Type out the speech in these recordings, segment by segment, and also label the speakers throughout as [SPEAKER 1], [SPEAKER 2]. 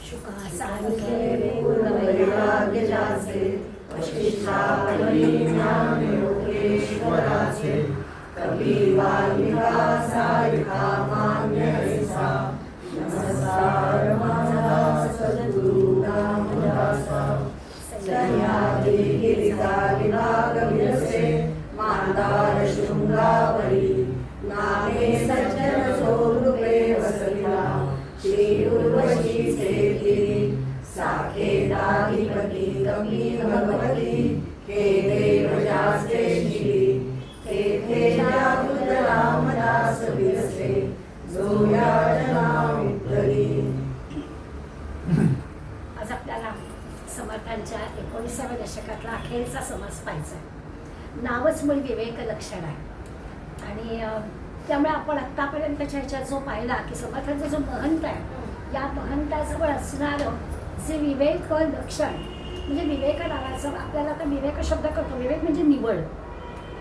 [SPEAKER 1] शुकासांख्ये पूर्णवैराग्य जाचे, वशिष्ठा वल्ली ज्ञान योगेश्वराचे, कपी वाल्मिका सारिका मान्य ऐसा, नमस्कार माझा सद्गुरु रामदासा. सह्याद्री गिरिजा विभाग विरसे, मांदार शृंगावरी, नामे सज्जन स्वरूपे वसविला, श्री उर्वशी सेविली, साकेताधिपती कपी भगवती, हे देव जास्ते शिरी, तेथे जागृत रामदास विरसे, जो या जना विठ्ठली.
[SPEAKER 2] आज आपल्याला समर्थांच्या 19व्या दशकातला अखेरचा समास पाहायचा. नावच मूळ विवेक लक्षण आहे आणि त्यामुळे आपण आत्तापर्यंतच्या ह्याच्यात जो पाहिला की समर्थांचा जो महंत आहे, या महंताजवळ असणारं जे विवेक लक्षण, म्हणजे विवेक नावाचं आपल्याला आता विवेक शब्द करतो. विवेक म्हणजे निवड,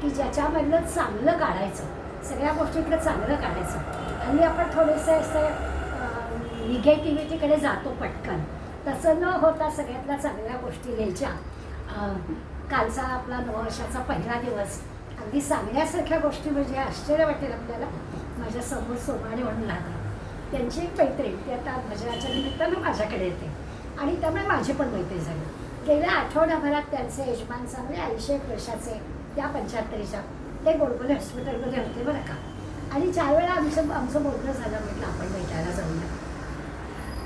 [SPEAKER 2] की ज्याच्यामधलं चांगलं काढायचं, सगळ्या गोष्टीतलं चांगलं काढायचं. आणि आपण थोडेसे असं निगेटिव्हिटीकडे जातो पटकन, तसं न होता सगळ्यातल्या चांगल्या गोष्टी घ्यायच्या. कालचा आपला नववर्षाचा पहिला दिवस अगदी सांगण्यासारख्या गोष्टी म्हणजे आश्चर्य वाटेल आपल्याला. माझ्या समोर सोमाणे म्हणून राहतात, त्यांची एक मैत्रीण ती आता भजनाच्या निमित्तानं माझ्याकडे येते आणि त्यामुळे माझी पण मैत्री झाली. गेल्या आठवड्याभरात त्यांचे यजमान चांगले 81 वर्षाचे, त्या 75च्या, ते गोडबोले हॉस्पिटलमध्ये होते बरं का. आणि 4 वेळा आमचं बोलणं झालं. म्हटलं आपण भेटायला जाऊया,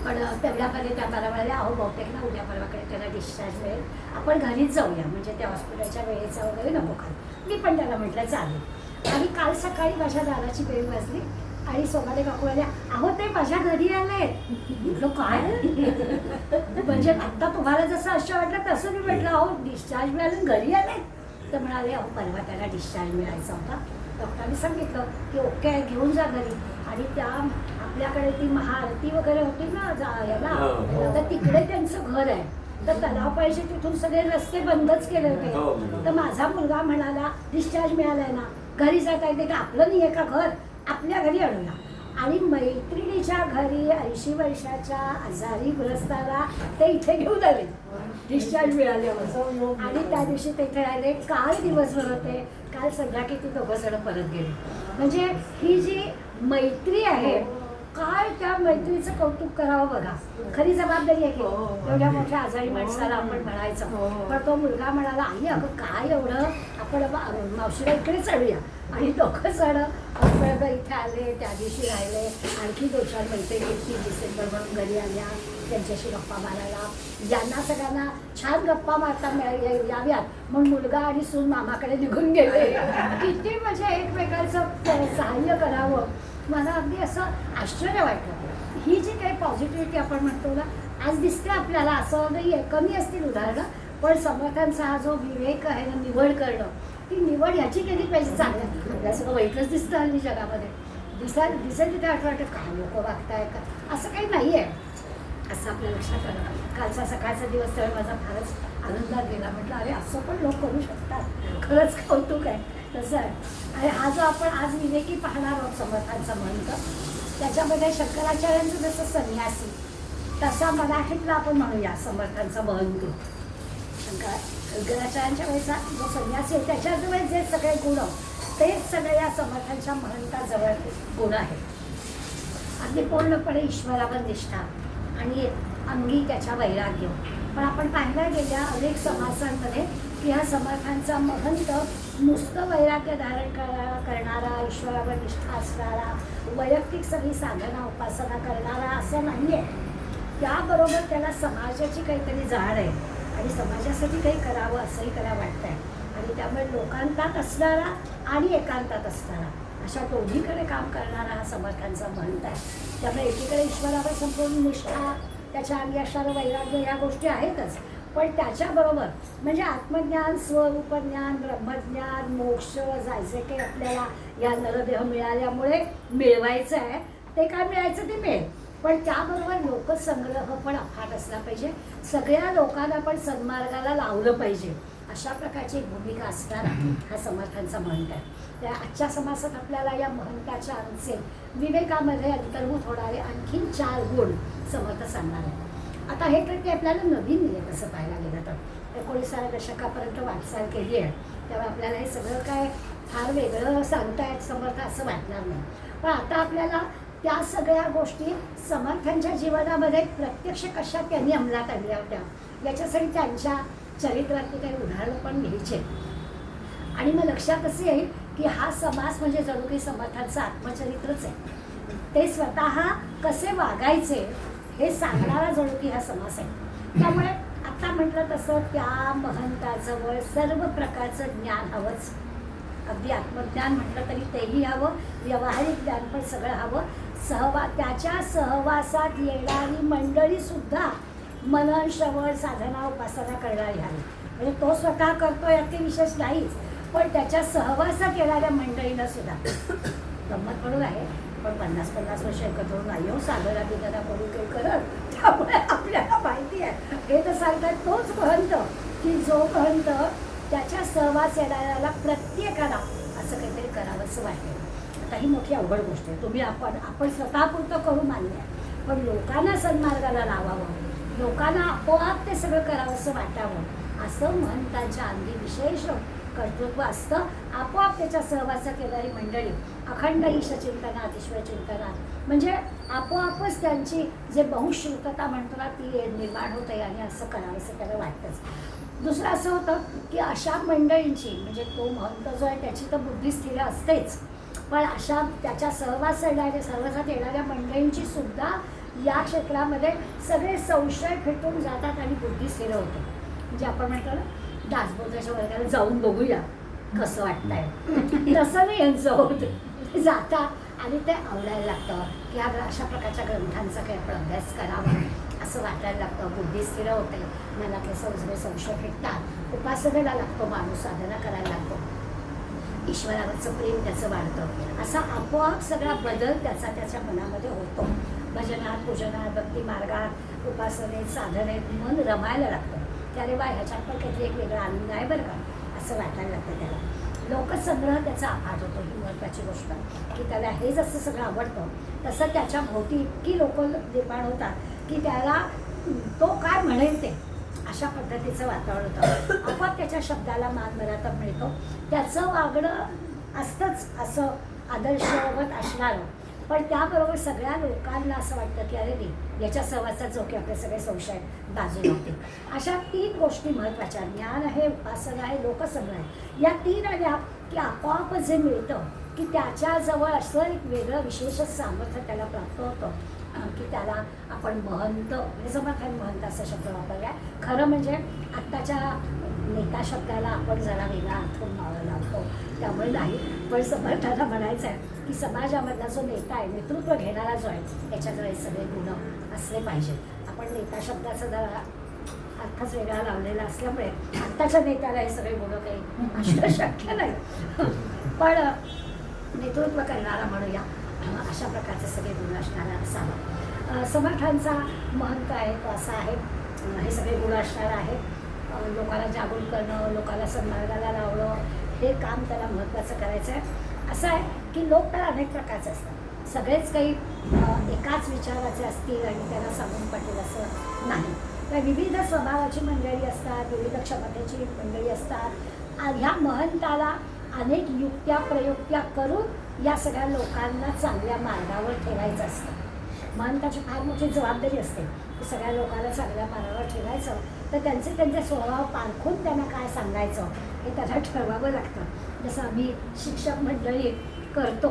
[SPEAKER 2] पण तेवढ्यापर्यंत त्या मला म्हणाले, अहो बहुतेक ना उद्या परवाकडे त्याला डिस्चार्ज मिळेल, आपण घरीच जाऊया, म्हणजे त्या हॉस्पिटलच्या वेळेचा वगैरे नको खाल. मी पण त्याला म्हटलं चालेल. आणि काल सकाळी माझ्या दादाची बेल वाजली आणि सोमाडे काकू आल्या, अहो ते माझ्या घरी आले. म्हटलं काय म्हणजे आत्ता तुम्हाला जसं असं वाटलं तसं. मी म्हटलं अहो डिस्चार्ज मिळालं घरी आले. तर म्हणाले, अहो परवा त्याला डिस्चार्ज मिळायचा होता, डॉक्टरांनी सांगितलं की ओके आहे, घेऊन जा घरी. आणि त्या आपल्याकडे ती महाआरती वगैरे होती ना याला, तर तिकडे त्यांचं घर आहे, तर तलाव पाहिजे तिथून सगळे रस्ते बंदच केले होते. तर माझा मुलगा म्हणाला, डिस्चार्ज मिळालाय ना, घरी जाता येते का, आपलं नाही आहे का घर, आपल्या घरी आणूया. आणि मैत्रिणीच्या घरी 80 वर्षाच्या आजारी ग्रस्ताला ते इथे घेऊन आले डिस्चार्ज मिळाल्यावर. आणि त्या दिवशी ते इथे राहिले. काल दिवसभर होते, काल संध्याकाळी ते दोघं जण परत गेले. म्हणजे ही जी मैत्री आहे, काय त्या मैत्रीचं कौतुक करावं बघा. खरी जबाबदारी आहे की एवढ्या मोठ्या आजारी माणसाला आपण म्हणायचं. पण तो मुलगा म्हणाला, आई अगं काय एवढं, आपण मावशीला इकडे चढूया. आणि दोघं जण इथे आले, त्या दिवशी राहिले. आणखी 2-4 मैत्रिणी 3 डिसेंबर म्हणून घरी आल्या, त्यांच्याशी गप्पा मारायला. ज्यांना सगळ्यांना छान गप्पा मारता याव्यात म्हणून मुलगा आणि सून मामाकडे निघून गेले. किती म्हणजे एकमेकांचं सहाय्य करावं. मला अगदी असं आश्चर्य वाटलं. ही जी काही पॉझिटिव्हिटी आपण म्हणतो ना, आज दिसते आपल्याला. असं नाही आहे, कमी असतील उदाहरणं, पण समर्थांचा हा जो विवेक आहे ना, निवड करणं, ती निवड ह्याची केली पाहिजे. चांगल्या आपल्या सगळं वाईटच दिसतं हल्ली जगामध्ये. दिसेल तिथे वाटतं काय लोक वागताय का, असं काही नाही आहे असं आपल्या लक्षात आलं. कालचा सकाळचा दिवस तर माझा फारच आनंदात गेला. म्हटलं अरे असं पण लोक करू शकतात, खरंच कौतुक आहे. तसं आहे. आणि हा जो आपण आज विवेकी पाहणार आहोत समर्थांचा महंत, त्याच्यामध्ये शंकराचार्यांचं जसं संन्यासी, तसा मराठीतला आपण म्हणूया समर्थांचा महंत. शंकराचार्यांच्या वेळेचा जो संन्यासी आहे त्याच्याजवळ जे सगळे गुण, तेच सगळे या समर्थांच्या महंताजवळ गुण आहेत. अगदी पूर्णपणे ईश्वरावर निष्ठा आणि अंगी त्याच्या वैराग्य. पण आपण पाहायला गेल्या अनेक समासांमध्ये की हा समर्थांचा महंत नुसतं वैराग्य धारण करणारा, ईश्वरावर निष्ठा असणारा, वैयक्तिक सगळी साधना उपासना करणारा असं नाही आहे. त्याबरोबर त्याला समाजाची काहीतरी जाण आहे आणि समाजासाठी काही करावं असंही त्याला वाटतं आहे. आणि त्यामुळे लोकांतात असणारा आणि एकांतात असणारा अशा दोन्हीकडे काम करणारा हा समर्थांचा महंत आहे. त्यामुळे एकीकडे ईश्वरावर संपूर्ण निष्ठा, त्याच्या अंगी असणारं वैराग्य, ह्या गोष्टी आहेतच. पण त्याच्याबरोबर म्हणजे आत्मज्ञान, स्वरूपज्ञान, ब्रह्मज्ञान, मोक्ष, जायचे काही आपल्याला या नरदेह मिळाल्यामुळे मिळवायचं आहे, ते काय मिळायचं ते मिळेल. पण त्याबरोबर लोकसंग्रह पण अफाट असला पाहिजे. सगळ्या लोकांना पण सन्मार्गाला लावलं पाहिजे, अशा प्रकारची भूमिका असणारा हा समर्थांचा महंत आहे. त्या आजच्या समासात आपल्याला या महंताच्या अंगचे विवेकामध्ये अंतर्भूत होणारे आणखीन 4 गुण समर्थ सांगणार आहे. आता हे तर ते आपल्याला नवीन नाही आहे तसं पाहायला गेलं तर. 19व्या दशकापर्यंत वाटचाल केली आहे, तेव्हा आपल्याला हे सगळं काय फार वेगळं सांगतायत समर्थ असं वाटणार नाही. पण आता आपल्याला त्या सगळ्या गोष्टी समर्थांच्या जीवनामध्ये प्रत्यक्ष कशा त्यांनी अंमलात आणल्या होत्या याच्यासाठी त्यांच्या चरित्रातली काही उदाहरणं पण घ्यायचे. आणि मग लक्षात असं येईल की हा समास म्हणजे जणू काही समर्थांचं आत्मचरित्रच आहे. ते स्वतः कसे वागायचे हे सांगणारा जणू की हा समास आहे. त्यामुळे आता म्हटलं तसं त्या महंताजवळ सर्व प्रकारचं ज्ञान हवंच. अगदी आत्मज्ञान म्हटलं तरी तेही हवं, व्यावहारिक ज्ञान पण सगळं हवं. त्याच्या सहवासात येणारी मंडळीसुद्धा मनन, श्रवण, साधना, उपासना करणारी हवी. म्हणजे तो स्वतः करतो यात काही विशेष नाहीच, पण त्याच्या सहवासात येणाऱ्या मंडळीनं सुद्धा गंमत म्हणून आहे. पण 50-50 वर्ष एकत्र होऊन नाही हो साधना बिधना करून काही करत. त्यामुळे आपल्याला माहिती आहे हे तर सांगतात तोच महंत की जो महंत त्याच्या सहवास येणाऱ्याला प्रत्येकाला असं काहीतरी करावंसं वाटेल. आता ही मोठी अवघड गोष्ट आहे. तुम्ही आपण स्वतःपुरतं करू मान्य आहे, पण लोकांना सन्मार्गाला लावावं, लोकांना आपोआप ते सगळं करावंसं वाटावं असं महंतांच्या अंगी विशेष कर्तृत्व असतं. आपोआप त्याच्या सहवासात येणारी मंडळी अखंड ईशचिंतनात, ईश्वरचिंतनात म्हणजे आपोआपच त्यांची जे बहुश्रुतता म्हणतो ना ती निर्माण होते आणि असं करावंसं त्याला वाटतंच. दुसरं असं होतं की अशा मंडळींची म्हणजे तो महंत जो आहे त्याची तर बुद्धी स्थिर असतेच, पण अशा त्याच्या सहवासात येणाऱ्या मंडळींची सुद्धा या क्षेत्रामध्ये सगळे संशय फिटून जातात आणि बुद्धी स्थिर होते. म्हणजे आपण म्हणतो ना दासबोधाच्या वर्गाला जाऊन बघूया कसं वाटतंय, तसं नाही यांचं होत. जातात आणि ते आवडायला लागतं की अशा प्रकारच्या ग्रंथांचा काही आपण अभ्यास करावा असं वाटायला लागतं. बुद्धी स्थिर होते, मनातले सगळे संशय फिटतात, उपासनेला लागतो माणूस, साधना करायला लागतो, ईश्वरावरचं प्रेम त्याचं वाढतं. असा आपोआप सगळा बदल त्याच्या मनामध्ये होतो. भजनात, पूजनात, भक्ती मार्गात, उपासनेत, साधनेत मन रमायला लागतं. त्याने बा ह्याच्यात पण काहीतरी एक वेगळा आनंद आहे बरं का असं वाटायला लागतं त्याला. लोकसंग्रह त्याचा अफाट होतो. ही महत्त्वाची गोष्ट की त्याला हे जसं सगळं आवडतं तसं त्याच्या भोवती इतकी लोक निर्माण होतात की त्याला तो काय म्हणेल ते अशा पद्धतीचं वातावरण होतं. आपोआप त्याच्या शब्दाला मान मराठा मिळतो. त्याचं वागणं असतंच असं आदर्शवत असणारं, पण त्याबरोबर सगळ्या लोकांना असं वाटतं की अरे नाही याच्या सहवासात जो की आपले सगळे संशय बाजूला होते. अशा 3 गोष्टी महत्त्वाच्या, ज्ञान आहे, उपासना आहे, लोकसंग्रह आहे. या 3 आल्या की आपोआप जे मिळतं की त्याच्याजवळ असं एक वेगळं विशेष सामर्थ्य त्याला प्राप्त होतं की त्याला आपण महंत म्हणजे समर्थांनी महंत असा शब्द वापरला. खरं म्हणजे आत्ताच्या नेता शब्दाला आपण जरा वेगळा अर्थ लावतो त्यामुळे नाही, पण समर्थांना म्हणायचं आहे की समाजामधला जो नेता आहे, नेतृत्व घेणारा जो आहे त्याच्याकडे सगळे गुण असले पाहिजेत. आपण नेता शब्दाचा जरा अर्थच वेगळा लावलेला असल्यामुळे आत्ताच्या नेत्याला हे सगळे गुण काही असणं शक्य नाही, पण नेतृत्व करणारा म्हणूया अशा प्रकारचे सगळे गुण असणारा असावा. समर्थांचा महंत आहे तो असा आहे, हे सगळे गुण असणारा आहे. लोकांना जागरूक करणं, लोकांना सन्मार्गाला लावणं हे काम त्याला महत्त्वाचं करायचं आहे. असं आहे की लोक तर अनेक प्रकारचे असतात, सगळेच काही एकाच विचाराचे असतील आणि त्यांना सांगून पटेल असं नाही. तर विविध स्वभावाची मंडळी असतात, विविध क्षमतेची मंडळी असतात. ह्या महंताला अनेक युक्त्या प्रयुक्त्या करून या सगळ्या लोकांना चांगल्या मार्गावर ठेवायचं असतं. महंताची फार मोठी जबाबदारी असते की सगळ्या लोकांना चांगल्या मार्गावर ठेवायचं, तर त्यांचे स्वभाव पारखून त्यांना काय सांगायचं हे त्यांना ठरवावं लागतं. जसं आम्ही शिक्षक मंडळी करतो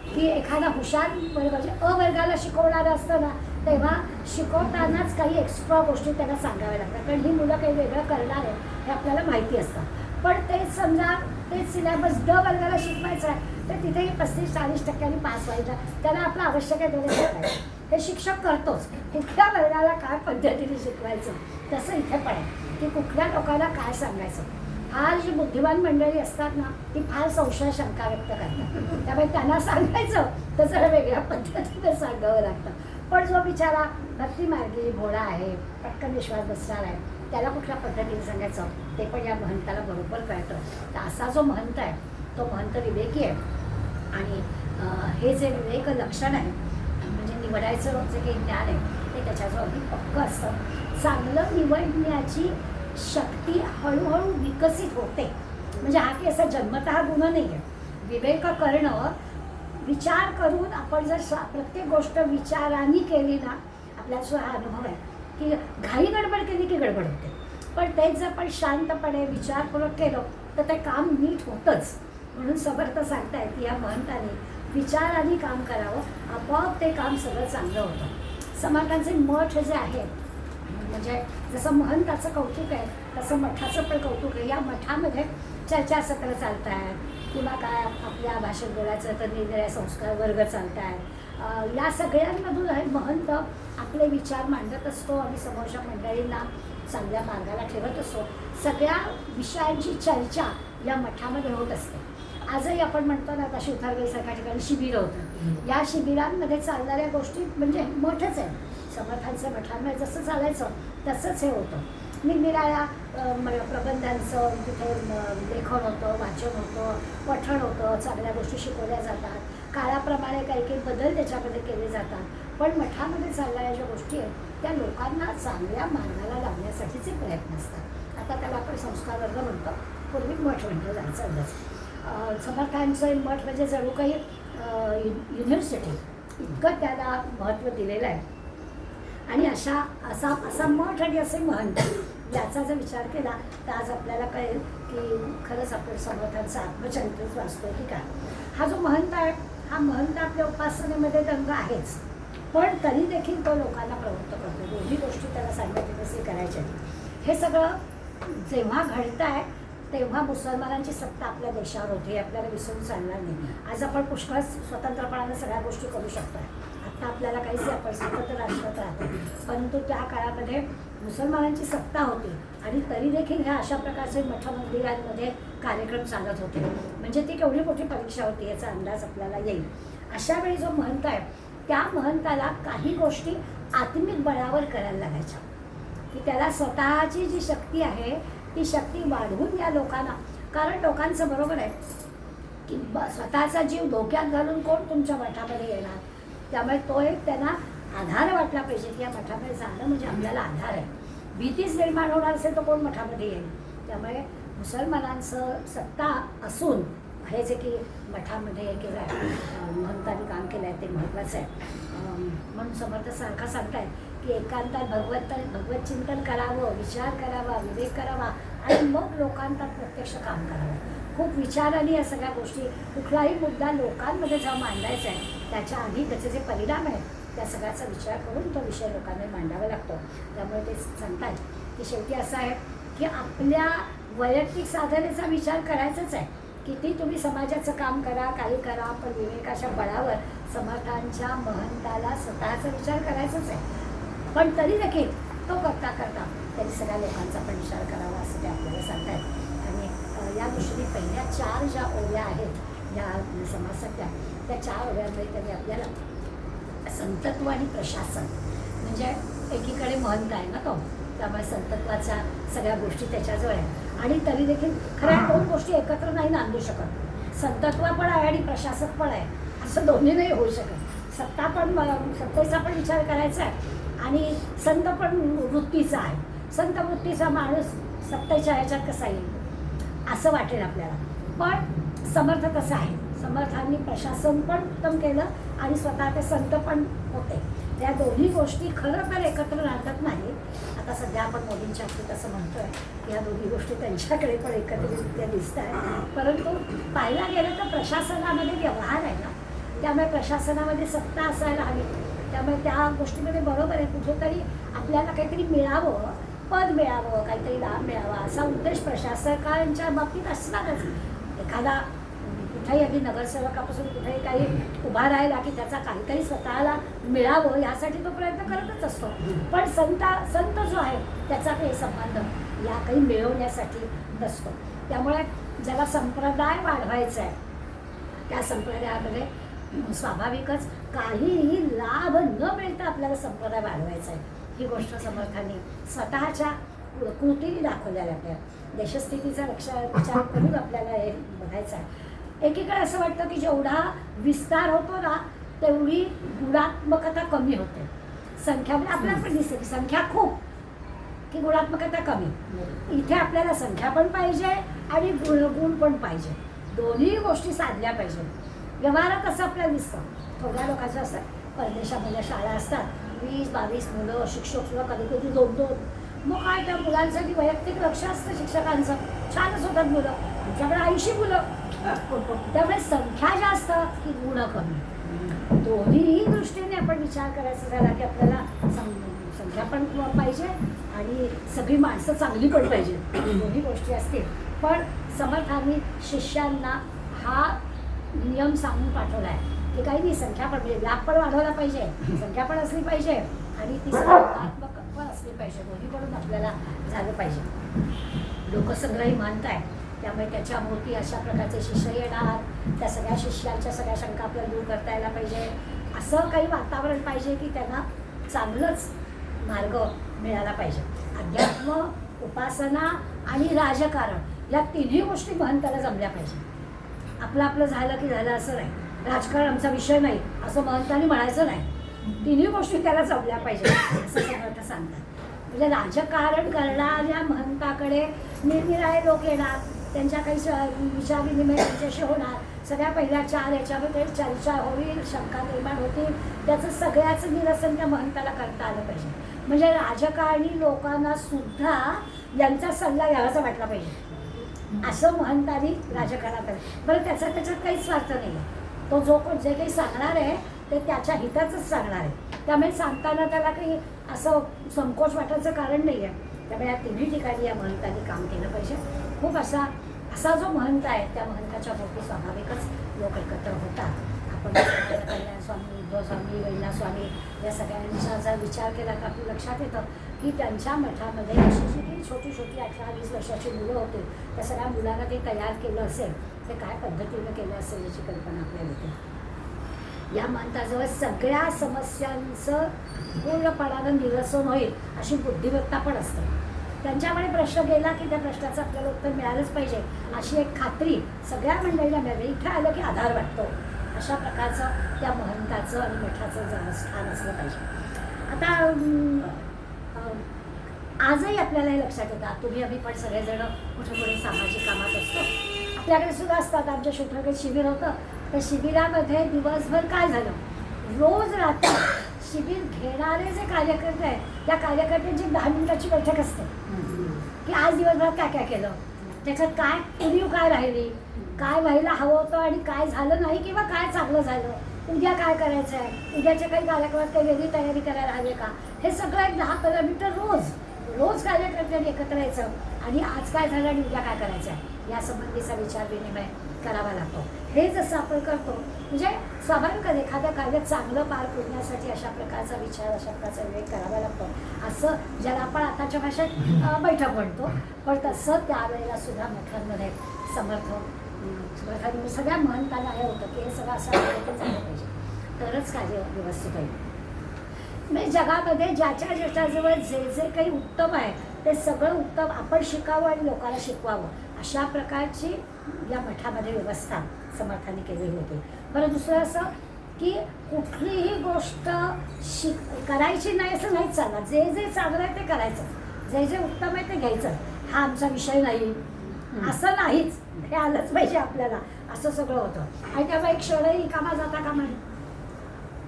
[SPEAKER 2] की एखादा हुशार म्हणजे अ वर्गाला शिकवणारं असतं ना, तेव्हा शिकवतानाच काही एक्स्ट्रा गोष्टी त्यांना सांगाव्या लागतात, कारण ही मुलं काही वेगळं करणार आहे हे आपल्याला माहिती असतं. पण तेच समजा तेच सिलेबस ड वर्गाला शिकवायचं आहे तर तिथेही 35-40% पास व्हायचं, त्याला आपलं आवश्यक आहे तेवढं शिकवायचं. हे शिक्षक करतोच, कुठल्या वर्गाला काय पद्धतीने शिकवायचं तसं इथे पण आहे की कुठल्या लोकांना काय सांगायचं. फार जी बुद्धिमान मंडळी असतात ना ती फार संशय शंका व्यक्त करतात, त्यामुळे त्यांना सांगायचं तर जरा वेगळ्या पद्धतीने सांगावं लागतं. पण जो बिचारा भक्तिमार्गी भोळा आहे, पटकन विश्वास बसणार आहे, त्याला कुठल्या पद्धतीने सांगायचं ते पण या महंताला बरोबर कळतं. तर असा जो महंत आहे तो महंत विवेकी आहे. आणि हे जे विवेक लक्षण आहे म्हणजे निवडायचं जे काही ज्ञान आहे ते त्याच्याजवळ अगदी पक्कं असतं. चांगलं निवडण्याची शक्ती हळूहळू विकसित होते. म्हणजे हा की असा जन्मतः गुण नाही आहे. विवेक करणं, विचार करून आपण जर प्रत्येक गोष्ट विचाराने केली ना, आपल्याला सुद्धा हा अनुभव आहे की घाई गडबड केली की गडबड होते, पण तेच जर आपण शांतपणे विचारपूर्वक केलं तर ते काम नीट होतंच. म्हणून समर्थ सांगतायत की या महंताने विचाराने काम करावं, आपोआप ते काम सगळं चांगलं होतं. समर्थांचे मठ जे आहेत, म्हणजे जसं महंताचं कौतुक आहे तसं मठाचं पण कौतुक आहे. या मठामध्ये चर्चासत्र चालत आहेत किंवा काय आपल्या भाषेत बोलायचं तर निरनिराळे संस्कार वर्ग चालत आहेत. या सगळ्यांमधून महंत आपले विचार मांडत असतो आणि समोरच्या मंडळींना चांगल्या मार्गाला ठेवत असतो. सगळ्या विषयांची चर्चा या मठामध्ये होत असते. आजही आपण म्हणतो ना, आता शिवथारगडीसारख्या ठिकाणी शिबिरं होतं. या शिबिरांमध्ये चालणाऱ्या गोष्टी म्हणजे मठच आहे. समर्थांच्या मठांमध्ये जसं चालायचं तसंच हे होतं. निरनिराळ्या प्रबंधांचं तिथे लेखन होतं, वाचन होतं, पठण होतं, चांगल्या गोष्टी शिकवल्या जातात. काळाप्रमाणे काही काही बदल त्याच्यामध्ये केले जातात. पण मठामध्ये चालणाऱ्या ज्या गोष्टी आहेत त्या लोकांना चांगल्या मार्गाला लावण्यासाठीचे प्रयत्न असतात. आता त्याला आपण संस्कार वर्ग म्हणतो, पूर्वी मठ म्हटलं जायचं अंदाज. समर्थांचं मठ म्हणजे जणू काही युनिव्हर्सिटी इतकं त्याला महत्त्व दिलेलं आहे. आणि असा मठ आणि असे महंत याचा जर विचार केला तर आज आपल्याला कळेल की खरंच आपण समर्थांचं आत्मचरित्रच वाचतोय की काय. हा जो महंत आहे, हा महंत आपल्या उपासनेमध्ये दंग आहेच, पण तरी देखील तो लोकांना प्रवृत्त करतो. दोन्ही गोष्टी त्याला सांगितले कसे करायच्या. हे सगळं जेव्हा घडतं आहे तेव्हा मुसलमानांची सत्ता आपल्या देशावर होती, आपल्याला विसरून चालणार नाही. आज आपण पुष्कळ स्वतंत्रपणाने सगळ्या गोष्टी करू शकतो. आता आपल्याला काहीच आपण स्वतंत्र राष्ट्रात राहतो, परंतु त्या काळामध्ये मुसलमानांची सत्ता होती आणि तरी देखील ह्या अशा प्रकारचे मठ मंदिरांमध्ये कार्यक्रम चालत होते. म्हणजे ती केवढी मोठी परीक्षा होती याचा अंदाज आपल्याला येईल. अशा वेळी जो महंत आहे त्या महंताला काही गोष्टी आत्मिक बळावर करायला लागायच्या, की त्याला स्वतःची जी शक्ती आहे ती शक्ती वाढवून या लोकांना, कारण लोकांचं बरोबर आहे की स्वतःचा जीव धोक्यात घालून कोण तुमच्या मठामध्ये येणार. त्यामुळे तो एक त्यांना आधार वाटला पाहिजे की या मठामध्ये जाणं म्हणजे आपल्याला आधार आहे. भीतीच निर्माण होणार असेल तर कोण मठामध्ये येईल. त्यामुळे मुसलमानांचं सत्ता असून हे जे की मठामध्ये किंवा महंतांनी काम केलं आहे ते महत्त्वाचं आहे. म्हणून समर्थ सारखा सांगतायत की एकांतात भगवत चिंतन करावं, विचार करावा, विवेक करावा आणि मग लोकांतात प्रत्यक्ष काम करावं. खूप विचाराने या सगळ्या गोष्टी, कुठलाही मुद्दा लोकांमध्ये जेव्हा मांडायचा आहे त्याच्या आधी त्याचे जे परिणाम आहेत त्या सगळ्याचा विचार करून तो विषय लोकांना मांडावा लागतो. त्यामुळे ते सांगतात की शेवटी असं आहे की आपल्या वैयक्तिक साधनेचा विचार करायचाच आहे. किती तुम्ही समाजाचं काम करा, काही करा, पण विवेकाच्या बळावर समर्थांच्या महंताला स्वतःचा विचार करायचाच आहे. पण तरी देखील तो करता करता त्यांनी सगळ्या लोकांचा पण विचार करावा असं ते आपल्याला सांगतात. आणि या दृष्टीने पहिल्या 4 ज्या ओव्या आहेत या समासातल्या, त्या 4 ओव्यांमध्ये त्यांनी आपल्याला संतत्व आणि प्रशासन, म्हणजे एकीकडे महंत आहे ना तो, त्यामुळे संतत्वाच्या सगळ्या गोष्टी त्याच्याजवळ आहे. आणि तरी देखील खऱ्या 2 गोष्टी एकत्र नाही नांदू शकत. संतत्व पण आहे आणि प्रशासक पण आहे, असं दोन्ही नाही होऊ शकत. सत्तेचा पण विचार करायचा आहे आणि संत पण वृत्तीचा आहे. संत वृत्तीचा माणूस सत्तेच्या ह्याच्यात कसा येईल असं वाटेल आपल्याला, पण समर्थ कसं आहे. समर्थांनी प्रशासन पण उत्तम केलं आणि स्वतः ते संत पण होते. त्या दोन्ही गोष्टी खरं तर एकत्र राहत नाही. आता सध्या आपण मोदींच्या बाबतीत असं म्हणतोय की या दोन्ही गोष्टी त्यांच्याकडे पण एकत्रितरित्या दिसत आहेत. परंतु पाहायला गेलं तर प्रशासनामध्ये व्यवहार आहे ना, त्यामुळे प्रशासनामध्ये सत्ता असायला हवी. त्यामुळे त्या गोष्टीमध्ये बरोबर आहे, कुठेतरी आपल्याला काहीतरी मिळावं, पद मिळावं, काहीतरी लाभ मिळावा असा उद्देश प्रशासकांच्या बाबतीत असणारच. एखादा कुठेही अगदी नगरसेवकापासून कुठेही काही उभा राहिला की त्याचा काहीतरी स्वतःला मिळावं यासाठी तो प्रयत्न करतच असतो. पण संत जो आहे त्याचा काही संबंध या काही मिळवण्यासाठी नसतो. त्यामुळे ज्याला संप्रदाय वाढवायचा आहे त्या संप्रदायामध्ये स्वाभाविकच काहीही लाभ न मिळता आपल्याला संप्रदाय वाढवायचा आहे. ही गोष्ट समर्थांनी स्वतःच्या कृतीने दाखवलेल्या आपल्या देशस्थितीचा विचार करून आपल्याला हे बघायचं आहे. एकीकडे असं वाटतं की जेवढा विस्तार होतो ना तेवढी गुणात्मकता कमी होते. संख्या म्हणजे आपल्याला पण दिसते की संख्या खूप की गुणात्मकता कमी. इथे आपल्याला संख्या पण पाहिजे आणि गुण पण पाहिजे, दोन्ही गोष्टी साधल्या पाहिजे. व्यवहारात असं आपल्याला दिसतं, थोड्या लोकांचं असतं, परदेशामध्ये शाळा असतात, 20-22 मुलं, शिक्षक सुद्धा कधी कधी 2-2. मग काय त्या मुलांसाठी वैयक्तिक लक्ष असतं शिक्षकांचं, छानच होतात मुलं. आमच्याकडे 80 मुलं, त्यामुळे संख्या जास्त की गुण कमी. दोन्ही दृष्टीने आपण विचार करायचा झाला की आपल्याला संख्या पण पाहिजे आणि सगळी माणसं चांगली पण पाहिजे, दोन्ही गोष्टी असतील. पण समर्थांनी शिष्यांना हा नियम सांगून पाठवला आहे की काही नाही, संख्या पण म्हणजे व्याप पण वाढवला पाहिजे, संख्या पण असली पाहिजे आणि ती सकारात्मक पण असली पाहिजे, दोन्ही पण आपल्याला झालं पाहिजे. लोकसंग्रही म्हणताय, त्यामुळे त्याच्या मूर्ती अशा प्रकारचे शिष्य येणार, त्या सगळ्या शिष्यांच्या सगळ्या शंका आपल्याला दूर करता यायला पाहिजे. असं काही वातावरण पाहिजे की त्यांना चांगलंच मार्ग मिळाला पाहिजे. अध्यात्म, उपासना आणि राजकारण या तिन्ही गोष्टी महंताला जमल्या पाहिजे. आपलं आपलं झालं की झालं असं नाही, राजकारण आमचा विषय नाही असं महंतांनी म्हणायचं नाही, तिन्ही गोष्टी त्याला जमल्या पाहिजे असं समर्थ सांगतात. म्हणजे राजकारण करणाऱ्या महंताकडे निरनिराळे लोक येणार, त्यांच्या काही विचारविनिमय त्यांच्याशी होणार, सगळ्या पहिल्या 4 याच्यामध्ये चर्चा होईल, शंका निर्माण होतील, त्याचं सगळ्याचं निरसन त्या महंताला करता आलं पाहिजे. म्हणजे राजकारणी लोकांना सुद्धा यांचा सल्ला घ्यावाचा वाटला पाहिजे असं महंतांनी राजकारणात. बरं, त्याच्यात काहीच स्वार्थ नाही आहे, तो जो कोण जे काही सांगणार आहे ते त्याच्या हिताचंच सांगणार आहे, त्यामुळे सांगताना त्याला काही असं संकोच वाटायचं कारण नाही आहे. त्यामुळे या तिन्ही ठिकाणी या महंतांनी काम केलं पाहिजे. खूप असा जो महंत आहे त्या महंताच्या भोवती स्वाभाविकच लोक एकत्र होतात. आपण कल्याण स्वामी, उद्धव स्वामी, वैना स्वामी या सगळ्यांचा जर विचार केला तर आपल्या लक्षात येतं की त्यांच्या मठामध्ये अशी जी काही छोटी छोटी 18-20 वर्षाची मुलं होती, त्या सगळ्या मुलांना ते तयार केलं असेल, ते काय पद्धतीनं केलं असेल याची कल्पना आपल्याला येते. या महंताजवळ सगळ्या समस्यांचं पूर्णपणानं निरसन होईल अशी बुद्धिमत्ता पण असते. त्यांच्याकडे प्रश्न गेला की त्या प्रश्नाचं आपल्याला उत्तर मिळालंच पाहिजे अशी एक खात्री सगळ्या मंडळीला मिळाली. इथे आलं की आधार वाटतो, अशा प्रकारचं त्या महंताचं आणि मठाचं स्थान असलं पाहिजे. आता आजही आपल्याला हे लक्षात येतात, तुम्ही आम्ही पण सगळेजण कुठे कुठे सामाजिक कामात असतो, आपल्याकडे सुद्धा असतात. आमच्या शूद्रकडे शिबिर होतं, त्या शिबिरामध्ये दिवसभर काय झालं, रोज रात्री शिबिर घेणारे जे कार्यकर्ते आहेत त्या कार्यकर्त्यांची 10 मिनिटाची बैठक असते की आज दिवसभरात काय काय केलं, त्याच्यात काय उणीव काय राहिली, काय व्हायला हवं होतं आणि काय झालं नाही, किंवा काय चांगलं झालं, उद्या काय करायचं आहे, उद्याच्या काही कार्यक्रमात काही वेगळी तयारी करायला हवी का, हे सगळं एक 10-15 मिनिटं रोज कार्यकर्त्यांनी एकत्र यायचं आणि आज काय झालं आणि उद्या काय करायचं आहे यासंबंधीचा विचार विनिमय करावा लागतो. हे जसं आपण करतो म्हणजे स्वाभाविक एखाद्या कार्य चांगलं पार पडण्यासाठी अशा प्रकारचा विचार, अशा प्रकारचा विवेक करावा लागतो. असं ज्याला आपण आताच्या भाषेत बैठक म्हणतो, पण तसं त्यावेळेला सुद्धा मठांमध्ये समर्थांनी सगळ्या महंतांना हे होतं की हे सगळं असं झालं पाहिजे तरच कार्य व्यवस्थित होईल. म्हणजे जगामध्ये ज्याच्याजवळ जे जे काही उत्तम आहे ते सगळं उत्तम आपण शिकावं आणि लोकांना शिकवावं अशा प्रकारची या मठामध्ये व्यवस्था समर्थांनी केलेली होती. बरं, दुसरं असं की कुठलीही गोष्ट करायची नाही असं नाहीच चालणार, जे जे चांगलं आहे ते करायचं, जे जे उत्तम आहे ते घ्यायचं, हा आमचा विषय नाही असं नाहीच, हे आलंच पाहिजे आपल्याला असं सगळं होतं. आणि त्यामुळे एक क्षणही कामा जाता कामा नये.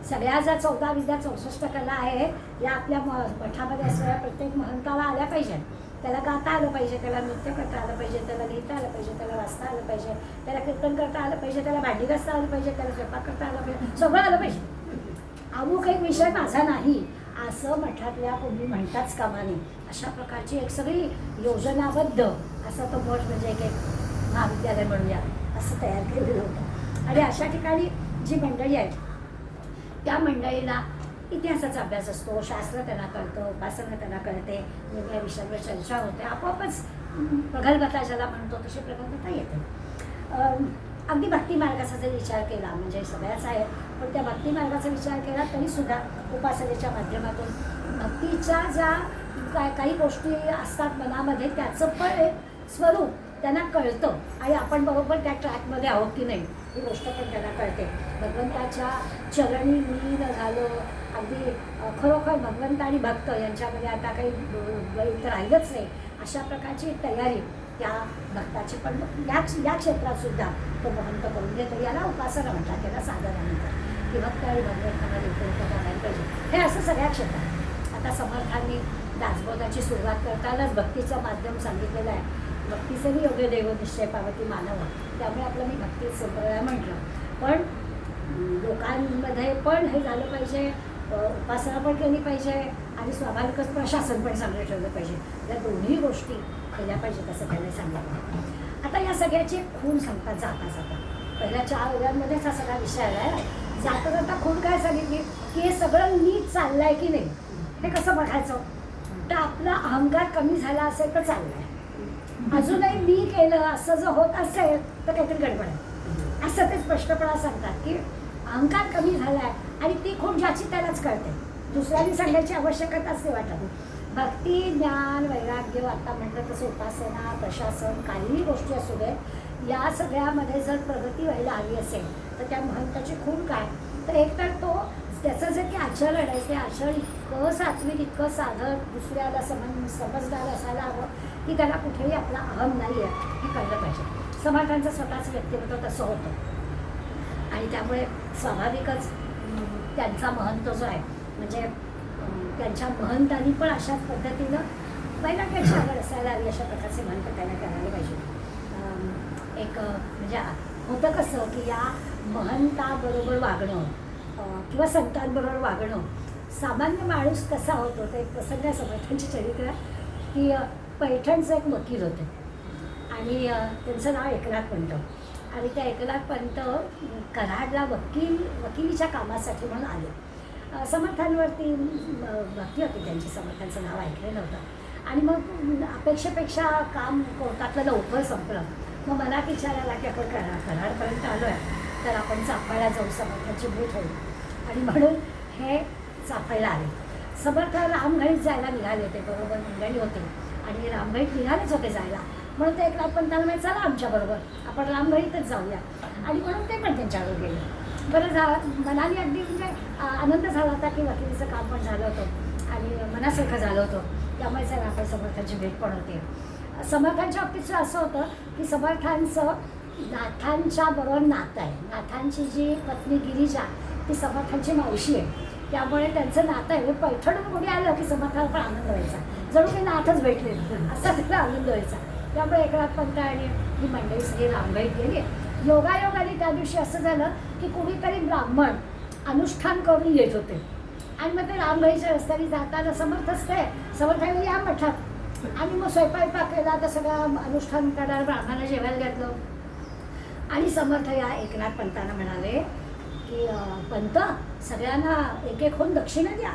[SPEAKER 2] सगळ्या ज्या 14 विद्या 64 कला आहे या आपल्या मठामध्ये असलेल्या प्रत्येक महंताला आल्या पाहिजे. त्याला गाता आलं पाहिजे, त्याला नृत्य करता आलं पाहिजे, त्याला लिहिता आलं पाहिजे, त्याला वाचता आलं पाहिजे, त्याला कीर्तन करता आलं पाहिजे, त्याला भांडी घासता आलं पाहिजे, त्याला स्वयंपाक करता आलं पाहिजे, सगळं आलं पाहिजे. अमुक एक विषय माझा नाही असं मठातल्या कोणी म्हणताच कामा नये. अशा प्रकारची एक सगळी योजनाबद्ध असं तो मठ म्हणजे एक महाविद्यालय म्हणूया असं तयार केलेलं होतं. आणि अशा ठिकाणी जी मंडळी आहेत त्या मंडळीला इतिहासाचा अभ्यास असतो, शास्त्र त्यांना कळतं, उपासना त्यांना कळते, वेगळ्या विषयांवर चर्चा होते, आपोआपच प्रगल्भता ज्याला म्हणतो तशी प्रगल्भता येते. अगदी भक्ती मार्गाचा जर विचार केला म्हणजे सगळ्याच आहे, पण त्या भक्ती मार्गाचा विचार केला तरीसुद्धा उपासनेच्या माध्यमातून भक्तीच्या ज्या काही गोष्टी असतात मनामध्ये त्याचं पण एक स्वरूप त्यांना कळतं आणि आपण बरोबर त्या ट्रॅकमध्ये आहोत की नाही ही गोष्ट पण त्यांना कळते. भगवंताच्या चरणी लीन झालं अगदी खरोखर भगवंत आणि भक्त यांच्यामध्ये आता काही गणित राहिलंच नाही अशा प्रकारची तयारी त्या भक्ताची पण या क्षेत्रात सुद्धा तो महंत करून घेतो. याला उपासना म्हणतात, त्याला साधना म्हणतात की भक्त आणि भगवंताला एकरूप करायला पाहिजे. हे असं सगळ्या क्षेत्रात. आता समर्थांनी दासबोधाची सुरुवात करतानाच भक्तीचं माध्यम सांगितलेलं आहे. भक्तीचंही योग्य देव निश्चय पावती मानव, त्यामुळे आपलं मी भक्ती संप्रदाय म्हटलं. पण लोकांमध्ये पण हे झालं पाहिजे, उपासना पण केली पाहिजे आणि स्वाभाविकच प्रशासन पण चांगलं ठेवलं पाहिजे. या दोन्ही गोष्टी केल्या पाहिजेत असं त्यांनी सांगितलं. आता या सगळ्याची एक खूण सांगतात जाता जाता. पहिल्या 4 ओव्यांमध्येच हा सगळा विषय आला आहे. जाता जाता खूण काय सांगितली की हे सगळं नीट चाललं आहे की नाही हे कसं बघायचं. तर आपला अहंकार कमी झाला असेल तर चाललं आहे, अजूनही मी केलं असं जर होत असेल तर काहीतरी गडबड आहे असं ते स्पष्टपणा सांगतात की अहंकार कमी झाला आहे आणि ती खूण ज्याची त्यालाच कळते, दुसऱ्यांनी सांगायची आवश्यकताच नाही वाटत. भक्ती, ज्ञान, वैराग्य, आता म्हटलं तसं उपासना, प्रशासन, काहीही गोष्टी असू दे, या सगळ्यामध्ये जर प्रगती व्हायला हवी असेल तर त्या महंताची खूण काय, तर एक तर तो त्याचं जे की आचरण आहे ते आचरण इतकं सात्विक, इतकं साधं, दुसऱ्याला समजदार असायला हवं की त्याला कुठेही आपला अहम नाही आहे हे कळलं पाहिजे. समर्थांचं स्वतःचं व्यक्तिमत्व तसं होतं आणि त्यामुळे स्वाभाविकच त्यांचा महंत जो आहे म्हणजे त्यांच्या महंतांनी पण अशाच पद्धतीनं वैराग्याची आवड असायला हवी, अशा प्रकारचे महंत त्यांना करायला पाहिजे. एक म्हणजे होतं कसं की या महंताबरोबर वागणं किंवा संतांबरोबर वागणं, सामान्य माणूस कसा होतो ते एक प्रसंग आहे समर्थांची चरित्र की पैठणचे एक वकील होते आणि त्यांचं नाव एकनाथ पंत. आणि त्या एकनाथ पंत कराडला वकिलीच्या कामासाठी म्हणून आले. समर्थांवरती भक्ती होती त्यांची, समर्थांचं नाव ऐकलं नव्हतं आणि मग अपेक्षेपेक्षा काम कोर्टातलं लवकर संपलं. मग मला विचारायला की आपण कराडपर्यंत आलो आहे तर आपण चाफळला जाऊ, समर्थांची भेट होईल. आणि म्हणून हे चाफळला आले. समर्थ रामघळीत जायला निघाले होते, बरोबर मंडळी होते आणि रामघळीत निघालेच होते जायला. म्हणून ते एकनाथ पंताला म्हणजे चला आमच्याबरोबर आपण रामघळीतच जाऊया आणि म्हणून ते पण त्यांच्यावर गेले. बरं मनाली अगदी म्हणजे आनंद झाला होता की वकिलीचं काम पण झालं होतं आणि मनासारखं झालं होतं, त्यामुळे सर आपण समर्थांची भेट पण होते. समर्थांच्या बाबतीत असं होतं की समर्थांचं नाथांच्या बरोबर नातं आहे. नाथांची जी पत्नी गिरिजा ती समर्थांची मावशी आहे, त्यामुळे त्यांचं नातं आहे. पैठणून कोणी आलं की समर्थाला पण आनंद व्हायचा, जणू काही नाथच भेटले असा त्याला आनंद व्हायचा. त्यामुळे एकनाथ पंत आणि ही मंडळी सगळी रामघळीत गेली. योगायोगाने त्या दिवशी असं झालं की कुणीतरी ब्राह्मण अनुष्ठान करून येत होते आणि मग ते रामघळीच्या रस्त्याने जाताना समर्थ असते, समर्थ या मठात आणि मग स्वयंपाक केला तर सगळं अनुष्ठान करणाऱ्या ब्राह्मणाला जेवायला घातलं आणि समर्थ या एकनाथ पंतांना म्हणाले की पंत सगळ्यांना एक एक होऊन दक्षिणा द्या.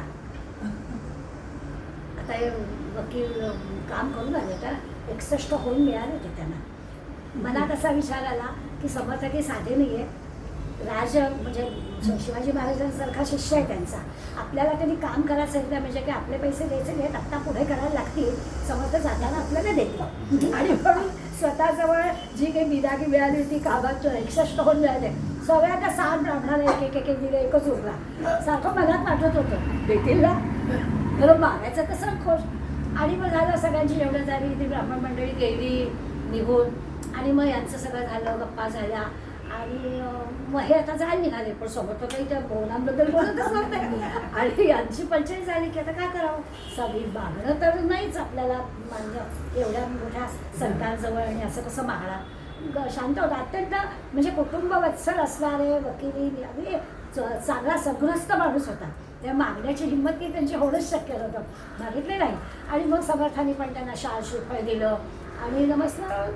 [SPEAKER 2] आता हे वकील काम करून आले तर 61 होऊन मिळाले होते त्यांना. मनात असा विचार आला की समर्थ काही साधे नाही आहे, म्हणजे शिवाजी महाराजांसारखा शिष्य आहे त्यांचा, आपल्याला त्यांनी काम करायचं सांगितलं म्हणजे की आपले पैसे द्यायचे नाहीत, आत्ता पुढे करायला लागतील, समर्थ जाताना आपल्याला देतील. आणि म्हणून स्वतःजवळ जी काही बिदागी मिळाली होती कामात 61 होऊन मिळाले, सगळ्या त्या 7 ब्राह्मणाला एक एक दिले, एकच उरला. सारखं मनात वाटत होतं देतील ना, बरं मागायचं कसं खुश. आणि मग झालं सगळ्यांची जेवढं झाली, ती ब्राह्मण मंडळी गेली निघून आणि मग यांचं सगळं झालं, गप्पा झाल्या आणि मग हे आता जायला निघाले. पण समर्थ काही त्या भवनांबद्दल बोलतच नव्हते आणि यांची पंचायत झाली की आता काय करावं, सगळी मागणं तर नाहीच आपल्याला मान्य एवढ्या मोठ्या संतांजवळ आणि असं कसं मागणार. शांत होता अत्यंत, म्हणजे कुटुंब वत्सल असणारे वकिली अगदी चांगला सद्ग्रस्त माणूस होता. त्या मागण्याची हिंमत की त्यांची होणंच शक्य नव्हतं, मागितले नाही. आणि मग समर्थांनी पण त्यांना शाल श्रीफळ दिलं आणि नमस्कार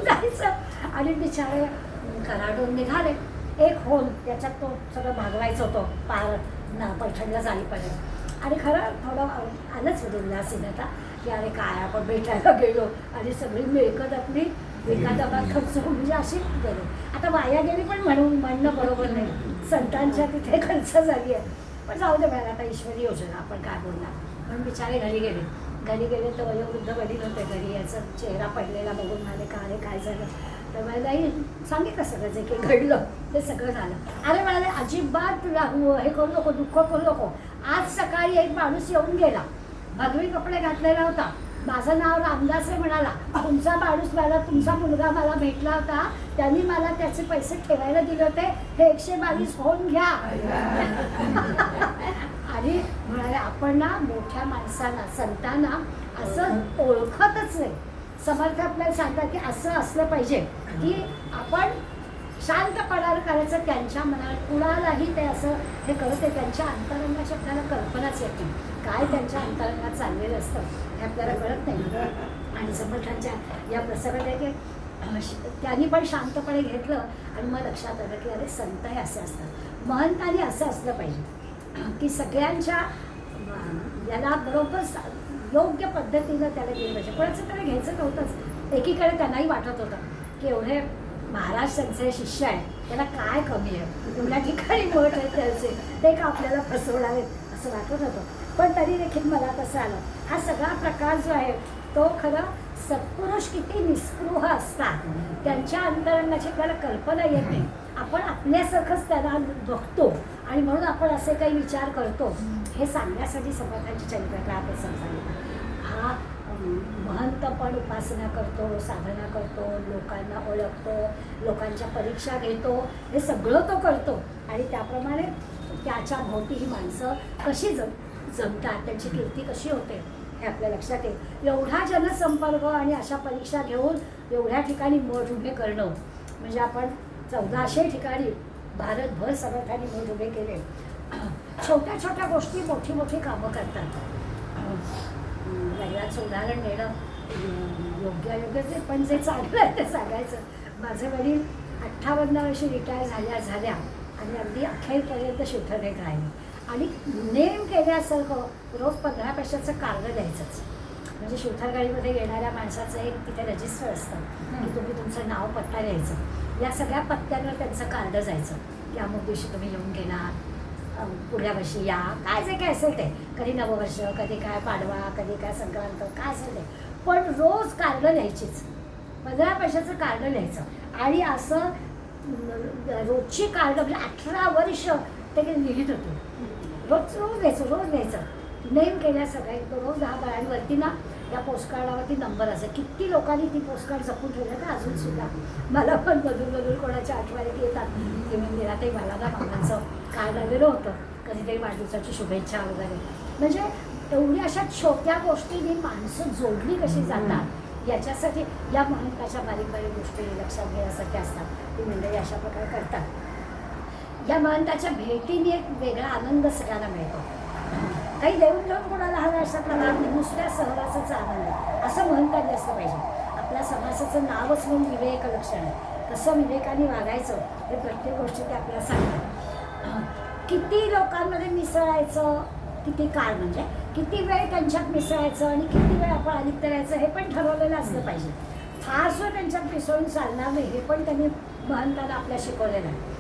[SPEAKER 2] जायचं आणि बिचारे कराडून निघाले. एक होल त्याच्यात तो सगळं भागवायचं होतं पार पैठणला जाईपर्यंत. आणि खरं थोडं आलंच होतं उल्हासीनता की अरे काय आपण भेटायला गेलो आणि सगळी मिळकत आपली एका दबात खर्च म्हणजे अशी गेलो. आता वाया गेली पण म्हणणं बरोबर नाही, संतांच्या तिथे खर्च झाली आहे. पण जाऊ दे मिळाला आता ईश्वरी योजना, आपण काय बोलणार. म्हणून बिचारे घरी गेले तर वयोवृद्ध वडील होते घरी, याचा चेहरा पडलेला बघून म्हणाले काय झालं. तर मलाही सांगितलं सगळं जे काही घडलं ते सगळं झालं. अरे म्हणाले अजिबात हे करू नको, दुःख करू नको. आज सकाळी एक माणूस येऊन गेला, भगवी कपडे घातलेला होता, माझं नाव रामदास आहे, म्हणाला तुमचा माणूस मला, तुमचा मुलगा मला भेटला होता, त्यांनी मला त्याचे पैसे ठेवायला दिले होते, हे 122 होऊन घ्या. आणि म्हणाले आपण ना मोठ्या माणसांना, संतांना असं ओळखतच नाही. समर्थ आपल्याला सांगतात की असं असलं पाहिजे की आपण शांतपणानं करायचं, त्यांच्या मनात कुणालाही ते असं हे करत आहे, त्यांच्या अंतरंगाची आपल्याला कल्पनाच येते, काय त्यांच्या अंतरंगात चाललेलं असतं हे आपल्याला कळत नाही. आणि समर्थांच्या या प्रसंगात आहे की त्यांनी पण शांतपणे घेतलं आणि मग लक्षात आलं की अरे संत हे असे असतात, महंतांनी असं असलं पाहिजे की सगळ्यांच्या याला बरोबर योग्य पद्धतीनं त्याला गेलं पाहिजे. कोणाचं त्याला घ्यायचं नव्हतंच. एकीकडे त्यांनाही वाटत होतं की एवढे महाराज त्यांचे शिष्य आहे, त्याला काय कमी आहे, एवढ्या ठिकाणी मठ आहे त्यांचे, ते का आपल्याला फसवणार आहेत असं वाटत होतं. पण तरी देखील मला कसं आलं, हा सगळा प्रकार जो आहे तो खरं सत्पुरुष किती निस्पृह असतात, त्यांच्या अंतरंगाची आपल्याला कल्पना येत नाही. आपण आपल्यासारखंच त्याला बघतो आणि म्हणून आपण असे काही विचार करतो. हे सांगण्यासाठी समर्थांची चरित्रातला हा प्रसंग सांगितला. हा महंत पण उपासना करतो, साधना करतो, लोकांना ओळखतो, लोकांच्या परीक्षा घेतो, हे सगळं तो करतो आणि त्याप्रमाणे त्याच्या भोवती ही माणसं कशी जमतात, त्यांची कीर्ती कशी होते हे आपल्या लक्षात येईल. एवढा जनसंपर्क आणि अशा परीक्षा घेऊन एवढ्या ठिकाणी मठ उभे करणं म्हणजे आपण 1400 ठिकाणी भारतभर समर्थांनी मठ उभे केले. छोट्या छोट्या गोष्टी मोठी मोठी कामं करतात. वडिलांचं उदाहरण देणं योग्य ते, पण जे चांगलं आहे ते सांगायचं. माझे वडील 58 वर्षी रिटायर झाल्या आणि अगदी अखेरपर्यंत शिवथरेत राहिले आणि नेम केल्यासारखं रोज 15 पैशाचं कार्ड द्यायचंच. म्हणजे शिवथरगाडीमध्ये येणाऱ्या माणसाचं एक तिथे रजिस्टर असतं की तुम्ही तुमचं नाव पत्ता लिहायचं. या सगळ्या पत्त्यांवर त्यांचं कार्ड जायचं की अमुक दिवशी तुम्ही येऊन गेलात, पुढल्या वर्षी या, काय जे काय असेल ते, कधी नववर्ष, कधी काय पाडवा, कधी काय संक्रांत, काय असेल ते, पण रोज कार्ड लिहायचीच. 15 पैशाचं कार्ड लिहायचं आणि असं रोजची कार्ड म्हणजे 18 वर्ष ते लिहित होतो. रोज लिहायचं. नेम केल्या सगळ्या रोज 10 आणि वरती ना या पोस्टकार्डावरती नंबर असे. किती लोकांनी ती पोस्टकार्ड जपून ठेवलं तर अजून सुद्धा मला पण मधून कोणाच्या आठवणी येतात की मंदिरातही मला ना मामांचं कार्ड आलेलं होतं, कधीतरी वाढदिवसाची शुभेच्छा वगैरे. म्हणजे एवढ्या अशा छोट्या गोष्टींनी माणसं जोडली कशी जातात याच्यासाठी या महंताच्या बारीक बारीक गोष्टी लक्षात घेण्यासाठी असतात. ती मंडळी अशा प्रकारे करतात. या महंताच्या भेटीने एक वेगळा आनंद सगळ्यांना मिळतो. काही देऊन देऊन कोणाला हवा अशा प्रकारे नुसत्या सहवासाचा आनंद असं महंतांनी असलं पाहिजे. आपल्या समासाचं नावच म्हणून विवेक लक्षण आहे. कसं विवेकाने वागायचं हे प्रत्येक गोष्टी ते आपल्याला सांगतात. किती लोकांमध्ये मिसळायचं, किती काळ म्हणजे किती वेळ त्यांच्यात मिसळायचं आणि किती वेळ आपण अलिप्त राहायचं हे पण ठरवलेलं असलं पाहिजे. फारसं त्यांच्यात मिसळून चालणार नाही हे पण त्यांनी महंतांना आपल्या शिकवलेलं आहे.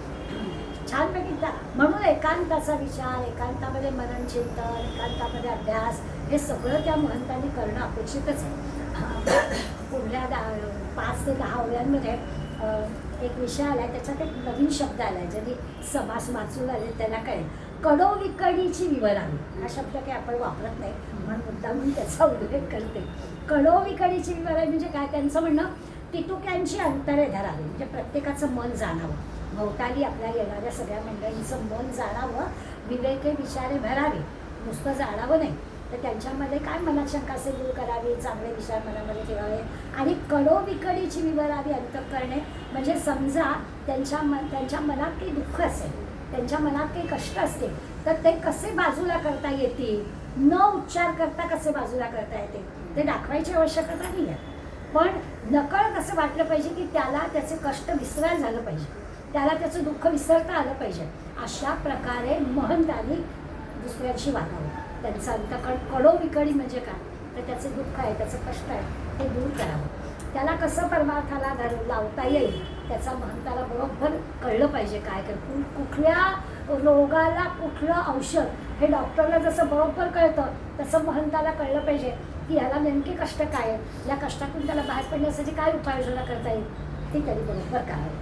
[SPEAKER 2] छानपैकी म्हणून एकांताचा विचार, एकांतामध्ये मनन चिंतन, एकांतामध्ये अभ्यास हे सगळं त्या महंतांनी करणं अपेक्षितच आहे. पुढल्या 5 ते 10 ओव्यांमध्ये एक विषय आला आहे, त्याच्यात एक नवीन शब्द आला आहे, ज्यांनी समास वाचून आले त्यांना कळेल. कडोविकडीची विवरावी हा शब्द काही आपण वापरत नाही म्हणून मुद्दा म्हणून त्याचा उल्लेख करते. कडोविकडीची विवरावी म्हणजे काय, त्यांचं म्हणणं तितुक्यांची अंतरे धरावी, म्हणजे प्रत्येकाचं मन जाणावं, भोवताली आपल्या येणाऱ्या सगळ्या मंडळींचं मन जाणावं, विवेके विचारे भरावे, नुसतं जाणावं नाही तर त्यांच्यामध्ये काय मनात शंका असेल दूर करावी, चांगले विचार मनामध्ये ठेवावे आणि कडोविकडीची विवरावी अंतःकरणे. म्हणजे समजा त्यांच्या मनात काही दुःख असेल, त्यांच्या मनात काही कष्ट असतील तर ते कसे बाजूला करता येतील, न उच्चार करता कसे बाजूला करता येतील ते दाखवायची आवश्यकता नाही आहे. पण नकळत असं वाटलं पाहिजे की त्याला त्याचे कष्ट विसरायला झालं पाहिजे, त्याला त्याचं दुःख विसरता आलं पाहिजे. अशा प्रकारे महंतांनी दुसऱ्यांशी वागावं. त्यांचं अंतःकरण कडोविकडी म्हणजे काय तर त्याचं दुःख आहे, त्याचं कष्ट आहे ते दूर करावं. त्याला कसं परमार्थाला लावता येईल त्याचा महंताला बरोबर कळलं पाहिजे. काय कर कुठल्या रोगाला कुठलं औषध हे डॉक्टरला जसं बरोबर कळतं तसं महंताला कळलं पाहिजे की ह्याला नेमके कष्ट काय आहे, या कष्टातून त्याला बाहेर पडण्यासाठी काय उपाययोजना करता येईल ती त्यांनी बरोबर करावी.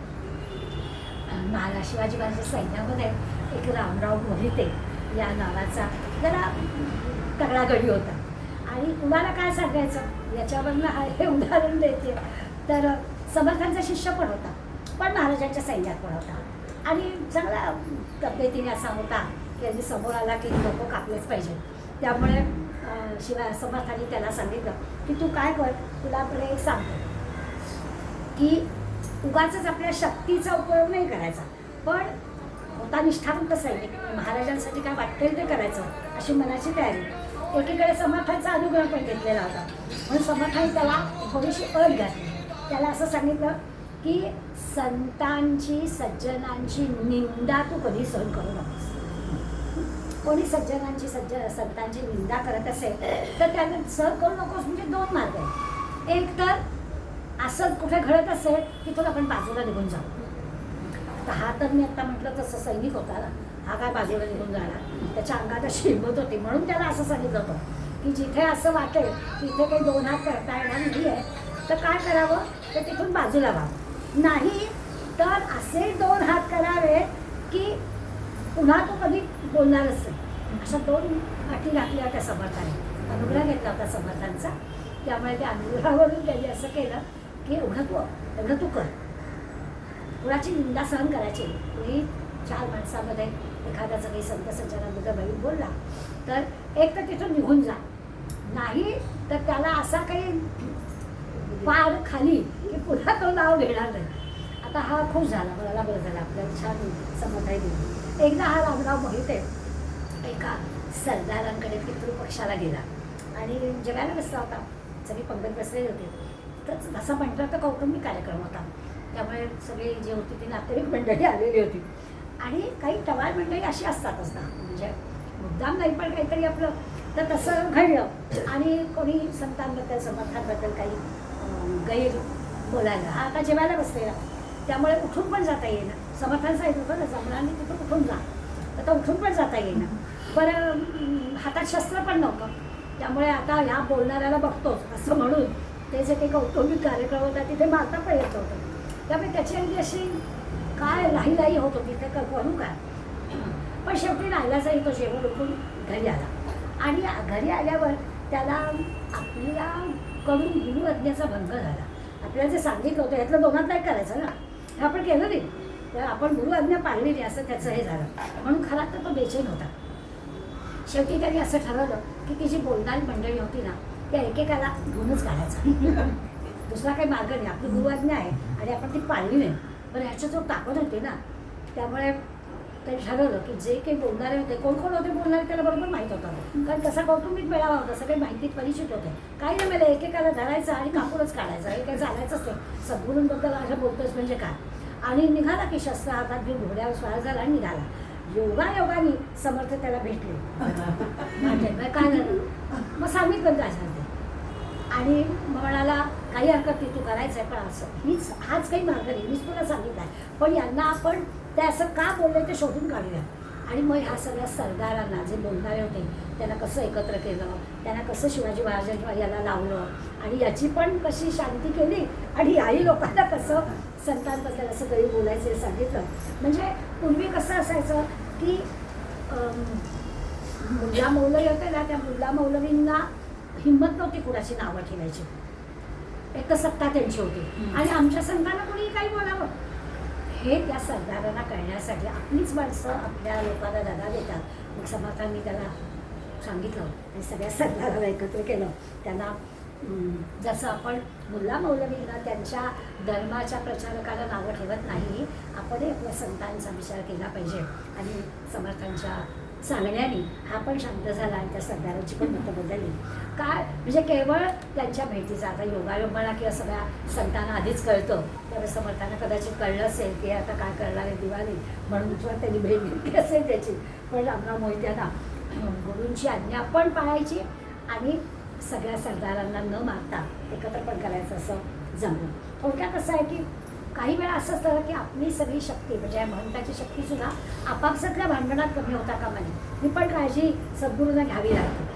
[SPEAKER 2] महाराज शिवाजी महाराज सैन्यामध्ये एक रामराव मोहिते या नावाचा जरा तगडा गडी होता. आणि तुम्हाला काय सांगायचं याच्यावरनं हे उदाहरण देते. तर समर्थांचा शिष्य पण होता, पण महाराजांच्या सैन्यात पण होता आणि चांगला तब्येतीने असा होता की अगदी समोर आला की लोक कापलेच पाहिजे. त्यामुळे शिवाय समर्थांनी त्याला सांगितलं की तू काय कर, तुला आपलं एक सांगतो की उगाचच आपल्या शक्तीचा उपयोग नाही करायचा, पण होता निष्ठावंत सैनिक, महाराजांसाठी काय वाटेल ते करायचं अशी मनाची तयारी. एकीकडे समर्थांचा अनुग्रह पण घेतलेला होता, म्हणून समर्थांनी त्याला थोडीशी अट घातली. त्याला असं सांगितलं की संतांची सज्जनांची निंदा तू कधी सहन करू नकोस. कोणी सज्जनांची संतांची निंदा करत असेल तर त्याला सहन करू नकोस. म्हणजे दोन मार्ग आहेत. एक तर असंच कुठे घडत असेल की तुला आपण बाजूला निघून जाऊ. आता हा तर मी आता म्हटलं तसं सैनिक होता ना, हा काय बाजूला निघून जाणार, त्याच्या अंगात अशी हिंमत होती. म्हणून त्याला असं सांगितलं होतं की जिथे असं वाटेल की इथे काही दोन हात करता येणार नाही आहे तर काय करावं, तर तिथून बाजूला व्हावं. नाही तर असे दोन हात करावे की पुन्हा तो कधी बोलणारच नाही. अशा दोन अटी घातल्या त्या समर्थाने. अनुग्रह घेतला होता समर्थांचा. त्यामुळे त्या अनुग्रहावरून त्यांनी असं केलं की एवढं तू कर. कुणाची निंदा सहन करायची. कुणी चार माणसामध्ये एखाद्याचं काही संत सज्जनाबद्दल वाईट बोलला तर एक तर तिथून निघून जा, नाही तर त्याला असा काही पार खाली की पुन्हा तो नाव घेणार नाही. आता हा खुश झाला, मला बरं झालं, आपल्याला छान समजाय दिली. एकदा हा रामराव मोहिते एका सरदारांकडे पितृपक्षाला गेला आणि जेवायला बसला होता. सगळी पंगत बसलेली होती. तर असं म्हटलं तर कौटुंबिक कार्यक्रम होता. त्यामुळे सगळी जी होती ती नातेवाईक मंडळी आलेली होती आणि काही टवाळ मंडळी अशी असतातच ना, म्हणजे मुद्दाम नाही पण काहीतरी आपलं. तर तसं घडलं आणि कोणी संतांबद्दल समर्थांबद्दल काही गैर बोलायला. हा आता जेवायला बसलेला, त्यामुळे उठून पण जाता येईना. समर्थांचं ऐकलं होतं ना, जमरांनी तिथून उठून जा, आता उठून पण जाता येईना. बरं हातात शस्त्र पण नव्हतं, त्यामुळे आता ह्या बोलणाऱ्याला बघतोच असं म्हणून ते जे काही कौटुंबिक कार्यक्रम होता तिथे मारता पण येत होतं. त्यामुळे त्याची अगदी अशी काय लाही होत होती ते करू काय. पण शेवटी राहिलाचाही तो जेवण उठून घरी आला आणि घरी आल्यावर त्याला आपल्याकडून गुरु आज्ञेचा भंग झाला. आपल्याला जे सांगितलं होतं यातलं दोनात नाही करायचं ना, हे आपण केलं नाही, तर आपण गुरु आज्ञा पाळली नाही असं त्याचं हे झालं. म्हणून खरा तर तो बेचैन होता. शेवटी त्यांनी असं ठरवलं की ती जी बोलणारी मंडळी होती ना त्या एकेकाला घेऊनच काढायचं. दुसरा काही मार्ग नाही, आपली गुरु आज्ञा आहे आणि आपण ती पाळली नाही. पण ह्याच्यात जो ताकद होती ना, त्यामुळे त्यांनी ठरवलं की जे काही बोलणारे होते, कोण कोण होते बोलणारे त्याला बरोबर माहीत होतं, कारण तसा कौटुंबिक मेळावा होता, सगळे माहितीत परिचित होते. काही नाही मला एकेकाला धरायचं आणि कापूनच काढायचं, हे काही चालायचंच नाही. सद्गुरूंबद्दल असं बोलतोच म्हणजे काय. आणि निघाला की शस्त्र हातात घेऊन घोड्यावर स्वार झाला आणि निघाला. योगायोगाने समर्थ त्याला भेटले. म्हणजे काय झालं, मग सांगितलं काय झालं आणि म्हणाला काही हरकत नाही, तू करायचं आहे, पण असं हाच काही मार्ग नाही, मीच तुला सांगितलं आहे, पण यांना आपण ते असं का बोलले ते शोधून काढूया. आणि मग ह्या सगळ्या सरदारांना जे बोलणारे होते त्यांना कसं एकत्र केलं, त्यांना कसं शिवाजी महाराजांच्या याला लावलं आणि याची पण कशी शांती केली आणि याही लोकांना कसं संतांबद्दल असं काही बोलायचं हे सांगितलं. म्हणजे पूर्वी कसं असायचं की मुल्ला मौलवी होते ना, त्या मुल्ला मौलवींना हिंमत नव्हती कुणाची नावं ठेवायची. एक तर सत्ता त्यांची होती आणि आमच्या संतांना कोणी काही बोलावं हे त्या सरदारांना कळण्यासाठी आपलीच माणसं आपल्या लोकांना दगा देतात. मग समर्थांनी त्याला सांगितलं आणि सगळ्या सरदाराला एकत्र केलं. त्यांना जसं आपण मुल्ला मौलवींना त्यांच्या धर्माच्या प्रचारकाला नावं ठेवत नाही, आपणही आपल्या संतांचा विचार केला पाहिजे. आणि समर्थांच्या सांगण्याने हा पण शांत झाला आणि त्या सरदारांची पण मतं बदलली. काय म्हणजे केवळ त्यांच्या भेटीचा आता योगायोग म्हणा किंवा सगळ्या संतांना आधीच कळतं, त्यामुळे समर्थांना कदाचित कळलं असेल की आता काय करणार आहे दिवाळी म्हणून त्यांनी भेट घेतली असेल त्याची. पण रामराव मोहित्यांना गुरूंची आज्ञा पण पाळायची आणि सगळ्या सरदारांना न मारता एकत्र पण करायचं असं जमलं. थोडक्यात असं आहे की काही वेळा असं असतं की आपली सगळी शक्ती म्हणजे महंताची शक्तीसुद्धा आपापसातल्या भांडणात कमी होता कामा नये. ही पण काळजी सद्गुरूंना घ्यावी लागते.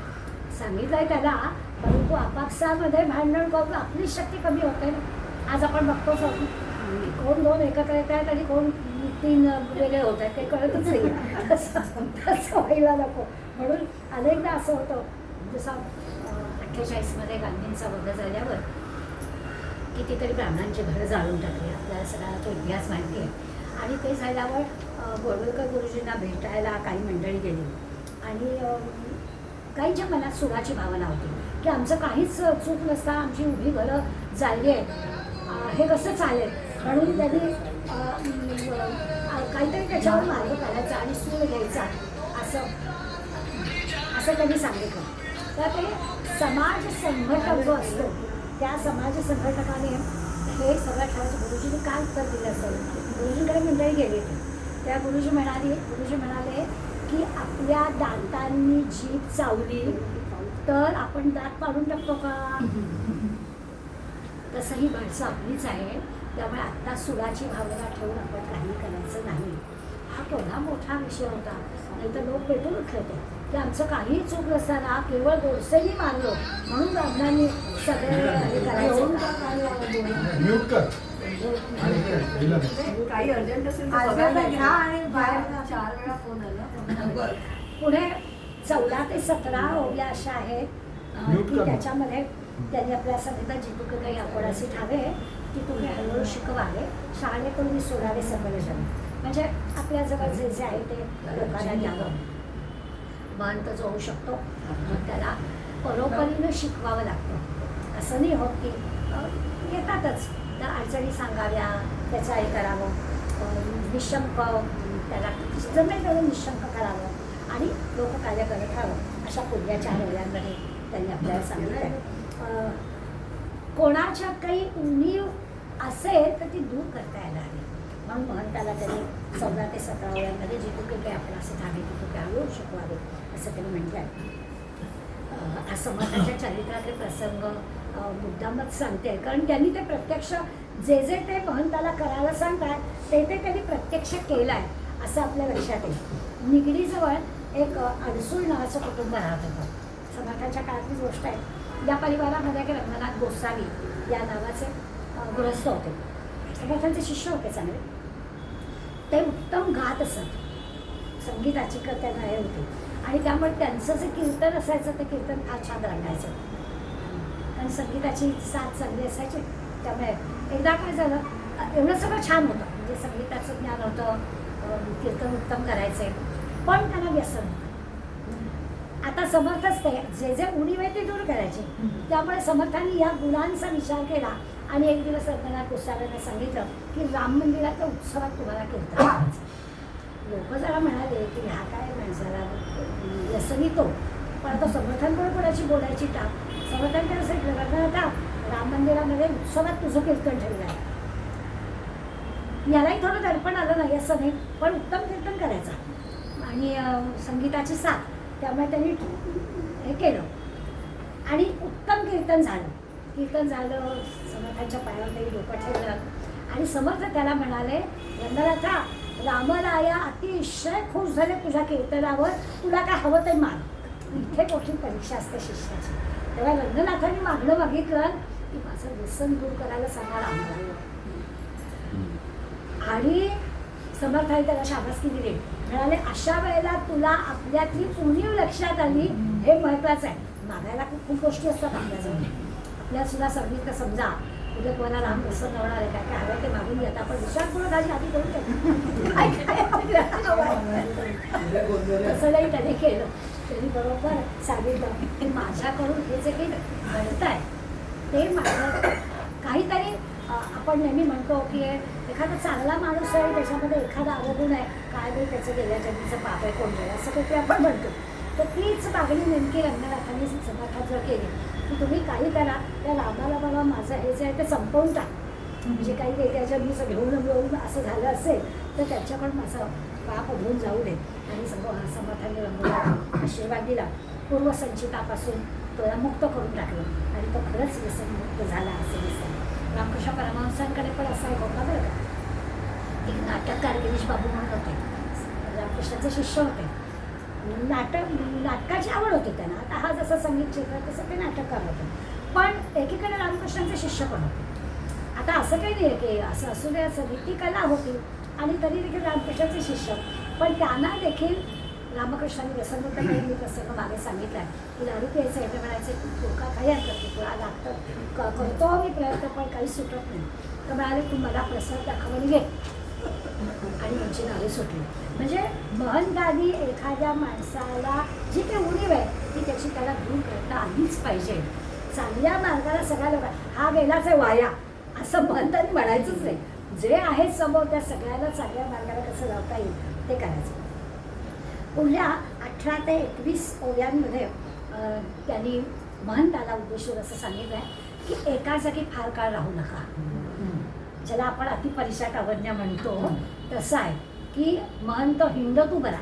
[SPEAKER 2] सांगितलं आहे त्याला, परंतु आपापसामध्ये भांडण करून आपलीच शक्ती कमी होते ना. आज आपण बघतोच कोण दोन एकत्र येत आहेत आणि कोण तीन वेगळे होत आहेत काही कळतच नाही. तसं व्हायला नको म्हणून अनेकदा असं होतं. जसं 48मध्ये गांधींचा वध झाल्यावर कितीतरी ब्राह्मणांची घरं जाळून टाकली. आपल्याला सगळ्याला तो इतिहास माहिती आहे. आणि ते झाल्यावर गोळवलकर गुरुजींना भेटायला काही मंडळी गेली आणि काहींच्या मनात सुडाची भावना होती की आमचं काहीच चूक नसता आमची उभी घरं जाळली आहेत, हे कसं चालेल. म्हणून त्यांनी काहीतरी त्याच्यावर मार्ग काढायचा आणि सूड घ्यायचा असं त्यांनी सांगितलं. तर ते समाज संघटक जो असतो त्या समाज संघटकाने हे सगळं ठरवलं. गुरुजींनी काय उत्तर दिलं असेल. गुरुजींकडे मंडळी गेली होती. त्या गुरुजी म्हणाले की आपल्या दातांनी जीभ चावली तर आपण दात पाडून टाकतो का. तसं ही माणसं आपलीच आहे. त्यामुळे आत्ता सुडाची भावना ठेवून आपण काही करायचं नाही. हा केवढा मोठा विषय होता. नाही तर लोक पेटून उठले होते की आमचं काहीही चूक नसताना केवळ गोडसेनी मारलो म्हणून ब्राह्मणांनी सगळे हे करायचं.
[SPEAKER 1] काही अर्जंट असेल तर घ्या आणि बाहेर 4 वेळा फोन आला.
[SPEAKER 2] पुढे 14 ते 17 ओव्या अशा आहेत की त्याच्यामध्ये त्यांनी आपल्या सांगितलं जितकं काही आपण असे ठावे की तुम्ही हळूहळू शिकवावे, शाळेकडून सोडावे संमेलन. म्हणजे आपल्याजवळ जे जे आहे ते लोकांना द्यावं. महंत जो होऊ शकतो त्याला परोपरीनं शिकवावं लागतं. असं नाही होत की येतातच तर अडचणी सांगाव्या, त्याचं हे करावं, निशंक त्याला जमेल तेवढं निशंक करावं आणि लोककार्य करत राहावं. अशा पुढल्या ओव्यांमध्ये त्यांनी आपल्याला सांगितलं. कोणाच्या काही उणीव असेल तर ती दूर करता येणार नाही म्हणून महंताला त्यांनी 14 ते 17 ओव्यांमध्ये जितके काही आपण असे धागे तितके हळूहळू शिकवावे असं त्यांनी म्हटलं आहे. समर्थांच्या चरित्रातले प्रसंग मुद्दामच सांगते कारण त्यांनी ते प्रत्यक्ष जे ते महंताला करायला सांगतात ते त्यांनी प्रत्यक्ष केलं आहे असं आपल्या लक्षात येईल. निगडीजवळ एक अडसूळ नावाचं कुटुंब राहत होतं. समर्थांच्या काळातलीच गोष्ट आहे. या परिवारामध्ये एक रंगनाथ गोसावी या नावाचे गृहस्थ होते. समर्थांचे शिष्य होते चांगले. ते उत्तम गात असत. संगीताची त्यांना हे होती आणि त्यामुळे त्यांचं जे कीर्तन असायचं ते कीर्तन फार छान रंगायचं कारण संगीताची साथ चांगली असायची. त्यामुळे एकदा काय झालं एवढं सगळं छान होतं म्हणजे संगीताचं ज्ञान होतं, कीर्तन उत्तम करायचे पण त्यांना व्यसन होतं. आता समर्थच ते जे उणीव आहे ते दूर करायचे. त्यामुळे समर्थांनी या गुणांचा विचार केला आणि एक दिवस रंगनाथ गोसाव्यांना सांगितलं की राम मंदिराच्या उत्सवात तुम्हाला कीर्तन करायचं. लोक जरा म्हणाले की ह्या काय माणसाला व्यसनी तो पण आता समर्थांकडे कोणाची बोलायची टाप. समर्थांकडे सांगितलं रंगनाथा राम मंदिरामध्ये उत्सवात तुझं कीर्तन ठेवलं आहे. यालाही थोडं दडपण आलं नाही असं नाही पण उत्तम कीर्तन करायचं आणि संगीताची साथ. त्यामुळे त्यांनी हे केलं आणि उत्तम कीर्तन झालं. समर्थांच्या पायावर त्यांनी डोकं ठेवलं आणि समर्थ त्याला म्हणाले रंगनाथा रामराया अतिशय खुश झाले तुझ्या कीर्तनावर, तुला काय हवं ते माग. इथे मोठी परीक्षा असते शिष्याची. तेव्हा रंगनाथांनी मागणं मागितलं की माझं व्यसन दूर करायला सांगा रामराया. आणि समर्थाने त्याला शाबासकी दिली. म्हणाले अशा वेळेला तुला आपल्यातली उणीव लक्षात आली हे महत्वाचं आहे. मागायला खूप गोष्टी असतात आपल्याजवळ. आपल्याला सुद्धा सांगितलं समजा उद्या कोणाला राम प्रसन्न होणार आहे काय काय हवं ते मागून घेता आपण विचारपूर्वक आधी करून तसं नाही त्याने केलं. त्यांनी बरोबर सांगितलं की माझ्याकडून हे जे काही घडत आहे ते माझं काहीतरी आपण नेहमी म्हणतो की एखादा चांगला माणूस आहे त्याच्यामध्ये एखादा अवगुण आहे काय नाही त्याचं गेल्या जन्मीचं पाप आहे कोण गेलं असं काहीतरी आपण म्हणतो. तर तीच मागणी नेमकी रंगनाथांनी समर्थांजवळ केली की तुम्ही काही करा त्या रामाला बाबा माझं हे जे आहे ते संपवून टाक. म्हणजे काही वेगळ्या जन्मीचं घेऊन असं झालं असेल तर त्याच्याकडून माझं पाप धुवून जाऊ दे. आणि समर्थांनी रंगोला आशीर्वाद दिला. पूर्वसंचितापासून त्याला मुक्त करून टाकलं आणि तो खरंच व्यसनमुक्त झाला असं दिसतं. रामकृष्ण परमहंसांकडे पण असा एक होता बरं का. एक नाटककार गिरीश बाबू म्हणून होते. रामकृष्णाचे शिष्य होते. नाटकाची आवड होती त्यांना. आता हा जसा संगीत क्षेत्र तसं ते नाटककार होते. पण एकीकडे रामकृष्णांचे शिष्य पण होते. आता असं काही नाही की असं असू दे असं नाही, ती कला होती आणि तरी देखील रामकृष्णाचे शिष्य, पण त्यांना देखील रामकृष्णाने व्यसनमुक्तकांनी प्रसंग मागे सांगितला आहे की दारू प्यायचं आहे, म्हणायचं तुका काही हरकत नाही, तुला लागतं करतो मी प्रयत्न पण काही सुटत नाही. तर म्हणाले तू मला प्रसाद दाखवून घे, आणि त्यांची नावे सुटली. म्हणजे महंतांनी एखाद्या माणसाला जी काही उणीव आहे ती त्याची त्याला दूर करता आलीच पाहिजे. चांगल्या मार्गाला सगळ्या लोक हा गेलाच आहे वाया असं महंतांनी म्हणायचंच नाही. जे आहे समोर त्या सगळ्याला चांगल्या मार्गाला कसं लावता येईल ते करायचं. पुढल्या 18 ते 21 ओव्यांमध्ये त्यांनी महंताला उद्देशून असं सांगितलं आहे की एका जागी फार काळ राहू नका. ज्याला आपण अतिपरिशाट अवज्ञा म्हणतो तसं आहे की महंत हिंड तू बरा,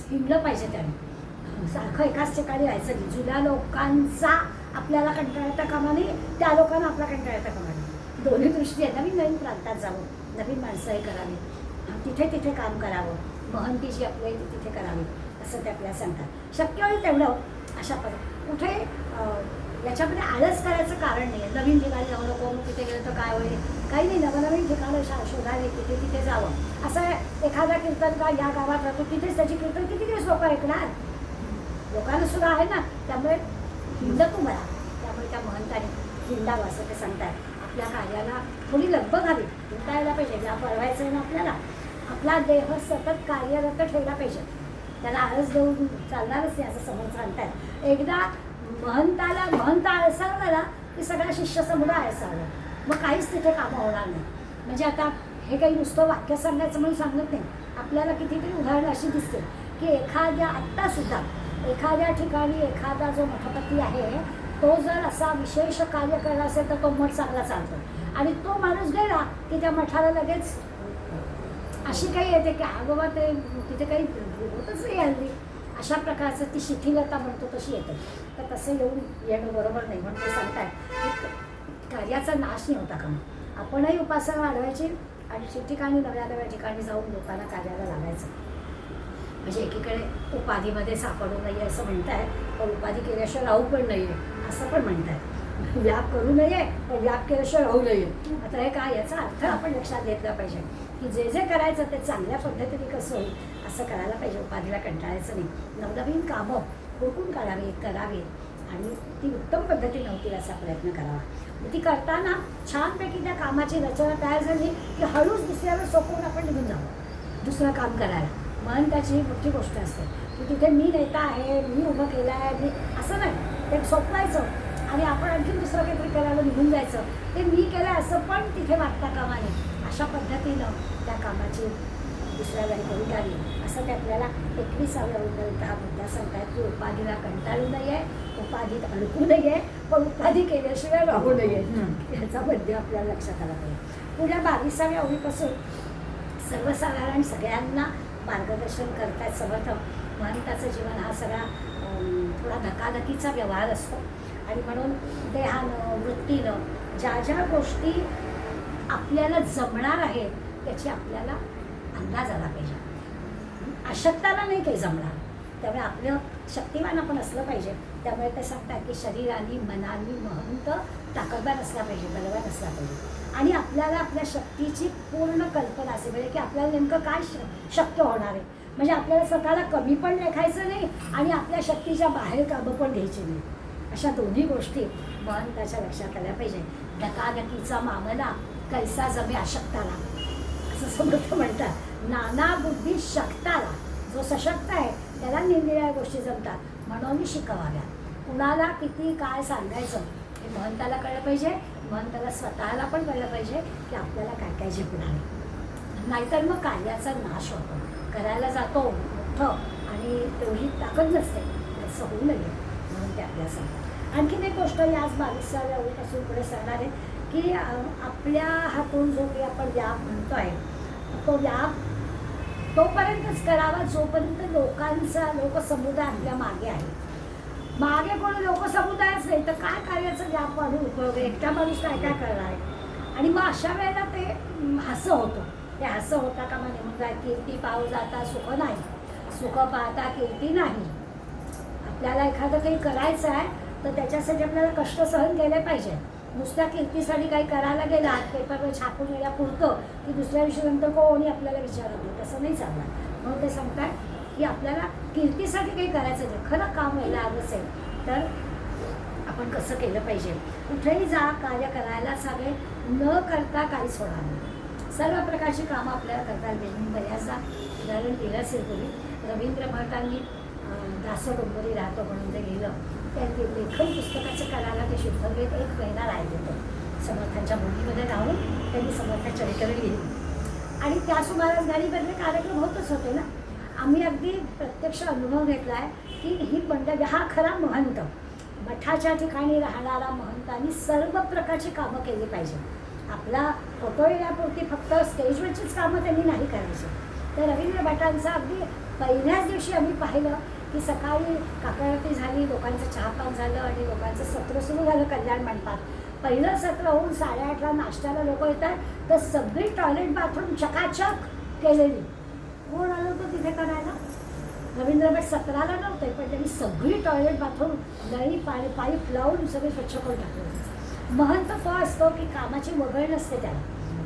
[SPEAKER 2] हिंडलं पाहिजे त्याने, सारखं एकाच ठिकाणी राहायचं नाही. जुन्या लोकांचा आपल्याला कंटाळा येता कामा नये, त्या लोकांना आपला कंटाळा येता कामा नये. दोन्ही दृष्टी आहे. नवीन नवीन प्रांतात जावं, नवीन माणसं हे करावी, तिथे तिथे काम करावं, महंती जी आपली आहे ती तिथे करावी असं ते आपल्याला सांगतात. शक्य होईल तेवढं अशा कुठे याच्यामध्ये आळस करायचं कारण नाही. नवीन ठिकाणी जाऊ नको, मग तिथे गेलं तर काय होईल, काही नाही. नवनवीन ठिकाणं शोधावे, तिथे तिथे जावं. असं एखादा कीर्तन का या गावात राहतो तिथेच त्याची कीर्तन किती दिवस लोक ऐकणार, लोकांना सुद्धा आहे ना. त्यामुळे हिंडत मला, त्यामुळे त्या महंताने हिंडावं असं ते सांगतात. आपल्या कार्याला थोडी लगबग हवी, हिंडता यायला पाहिजे. या पळवायचं आहे ना आपल्याला, आपला देह सतत कार्यरत ठेवला पाहिजे, त्याला आळस देऊन चालणारच नाही असं समोर सांगतात. एकदा महंत आळसावला ना की सगळा शिष्य समुदाय आळसावला, मग काहीच तिथे कामं होणार नाही. म्हणजे आता हे काही नुसतं वाक्य सांगायचं म्हणून सांगत नाही, आपल्याला कितीतरी उदाहरणं अशी दिसते की एखाद्या आत्तासुद्धा एखाद्या ठिकाणी एखादा जो मठपती आहे तो जर असा विशेष कार्य करत असेल तर तो मठ चांगला चालतो, आणि तो माणूस गेला की त्या मठाला लगेच अशी काही येते की बाबा ते तिथे काही होतच नाही हल्ली, अशा प्रकारचं ती शिथिलता म्हणतो तशी येते. तर तसं येणं बरोबर नाही. म्हणून ते सांगताय की कार्याचा नाश नाही होता कामा. आपणही उपासना वाढवायची आणि ठिकठिकाणी नव्या नव्या ठिकाणी जाऊन लोकांना कार्याला लागायचं. म्हणजे एकीकडे उपाधीमध्ये सापडू नये असं म्हणताय, पण उपाधी केल्याशिवाय राहू पण नाही आहे असं पण म्हणताय. व्याप करू नये पण व्याप केल्याशिवाय राहू नये. आता हे काय, याचा अर्थ आपण लक्षात घेतला पाहिजे की जे जे करायचं ते चांगल्या पद्धतीने कसं होईल असं करायला पाहिजे. उपाधीला कंटाळायचं नाही, नवनवीन कामं हुडकून काढावीत, करावीत आणि ती उत्तम पद्धतीने होतील असा प्रयत्न करावा. ती करताना छानपैकी त्या कामाची रचना तयार झाली की हळूच दुसऱ्याला सोपवून आपण निघून जाऊ दुसरं काम करायला. महंताची मोठी गोष्ट असते की तिथे मी नेता आहे, मी उभं केलं आहे, मी असं नाही, ते सोपवायचं आणि आपण आणखी दुसरं काहीतरी करायला निघून जायचं. ते मी केलं असं पण तिथे वाटता कामा नये. अशा पद्धतीनं त्या कामाची दुसऱ्याला करून द्यावी असं ते आपल्याला 21व्या ओळीपर्यंत हा मुद्दा सांगतायत की उपाधीला कंटाळू नये, उपाधीत अडकू नये, पण उपाधी केल्याशिवाय राहू नये. याचा मुद्दा आपल्याला लक्षात आला पाहिजे. पुढल्या 22व्या ओळीपासून सर्वसाधारण सगळ्यांना मार्गदर्शन करतायत समर्थ. महंताचं जीवन हा सगळा थोडा धकाधकीचा व्यवहार असतो आणि म्हणून देहानं वृत्तीनं ज्या ज्या गोष्टी आपल्याला जमणार आहेत त्याची आपल्याला अंदाज आला पाहिजे. अशक्ताला नाही काही जमणार, त्यामुळे आपलं शक्तिवान आपण असलं पाहिजे. त्यामुळे ते सांगतात की शरीराने मनाने महंत ताकदवान असला पाहिजे, बलवान असला पाहिजे आणि आपल्याला आपल्या शक्तीची पूर्ण कल्पना असेल पाहिजे की आपल्याला नेमकं काय शक्य होणार आहे. म्हणजे आपल्याला स्वतःला कमी पण लेखायचं नाही आणि आपल्या शक्तीच्या बाहेर कामं पण घ्यायची नाही. अशा दोन्ही गोष्टी महंताच्या लक्षात आल्या पाहिजे. धकाधकीचा मामला कैसा जमे अशक्ताला असं समर्थ म्हणतात. नाना बुद्धी शक्ताला, जो सशक्त आहे त्याला निरनिराळ्या गोष्टी जमतात, म्हणून शिकवाव्या. कुणाला किती काय सांगायचं हे महंताला कळलं पाहिजे. महंताला स्वतःला पण कळलं पाहिजे की आपल्याला काय काय झेपणार आहे, नाहीतर मग कार्याचा नाश होतो. करायला जातो मोठं आणि तेवढी ताकद नसते, असं होऊ नये म्हणून ते आपल्याला सांगतात. आणखीन एक गोष्ट याच 22व्या ओळीपासून पुढे सांगणार आहे की आपल्या हातून जो काही आपण व्याप म्हणतो आहे तो व्याप तोपर्यंतच करावा जोपर्यंत लोकसमुदाय आपल्या मागे आहे. मागे कोणी लोकसमुदायच नाही तर काय कार्याचं व्याप वाढून उपयोग आहे, एकटा माणूस काय काय करणार आहे. आणि मग अशा वेळेला ते हसं होतं. ते हसं होता कामा निघून जाय. कीर्ती पाहू जाता सुख नाही, सुख पाहता कीर्ती नाही. आपल्याला एखादं काही करायचं आहे तर त्याच्यासाठी आपल्याला कष्ट सहन केले पाहिजे. नुसत्या कीर्तीसाठी काही करायला गेला पेपरवर छापून गेल्या पुरतं की दुसऱ्या दिवशीनंतर कोणी आपल्याला विचारत नाही, तसं नाही चालणार. म्हणून ते सांगतात की आपल्याला कीर्तीसाठी काही करायचं नाही, खरं काम व्हायला हवं असेल तर आपण कसं केलं पाहिजे. कुठेही जा, कार्य करायलाच हवे, न करता काहीच होणार नाही. सर्व प्रकारची कामं आपल्याला करता आली. मी बऱ्याचदा उदाहरण दिलं असेल पूर्वी. रवींद्र भटांनी दासो डोंगरी राहतो म्हणून जे लिहिलं, त्यांनी लेखन पुस्तकाचं करायला ते शुद्धगीत 1 महिना राहिले होते. समर्थांच्या मुलीमध्ये राहून त्यांनी समर्थ चरित्र लिहिली आणि त्या सुमारास गाडीमधले कार्यक्रम होतच होते ना. आम्ही अगदी प्रत्यक्ष अनुभव घेतला आहे की ही मंडळी, हा खरा महंत, मठाच्या ठिकाणी राहणारा महंतांनी सर्व प्रकारची कामं केली पाहिजे. आपला फोटो येण्यापुरती फक्त स्टेजवरचीच कामं त्यांनी नाही करायची. तर रवींद्र भटांचं अगदी पहिल्याच दिवशी आम्ही पाहिलं की सकाळी काकळारती झाली, लोकांचं चहापान झालं आणि लोकांचं सत्र सुरू झालं कल्याण मंडपात. पहिलं सत्र होऊन 8:30ला नाश्त्याला लोक येतात, तर सगळी टॉयलेट बाथरूम चकाचक केलेली. कोण आलं होतं तिथे करायला? रवींद्र भट सत्राला नव्हते, पण त्यांनी सगळी टॉयलेट बाथरूम नळी पाईप लावून सगळे स्वच्छ करून टाकले. महंत तो असतो की कामाची वगळ नसते त्याला,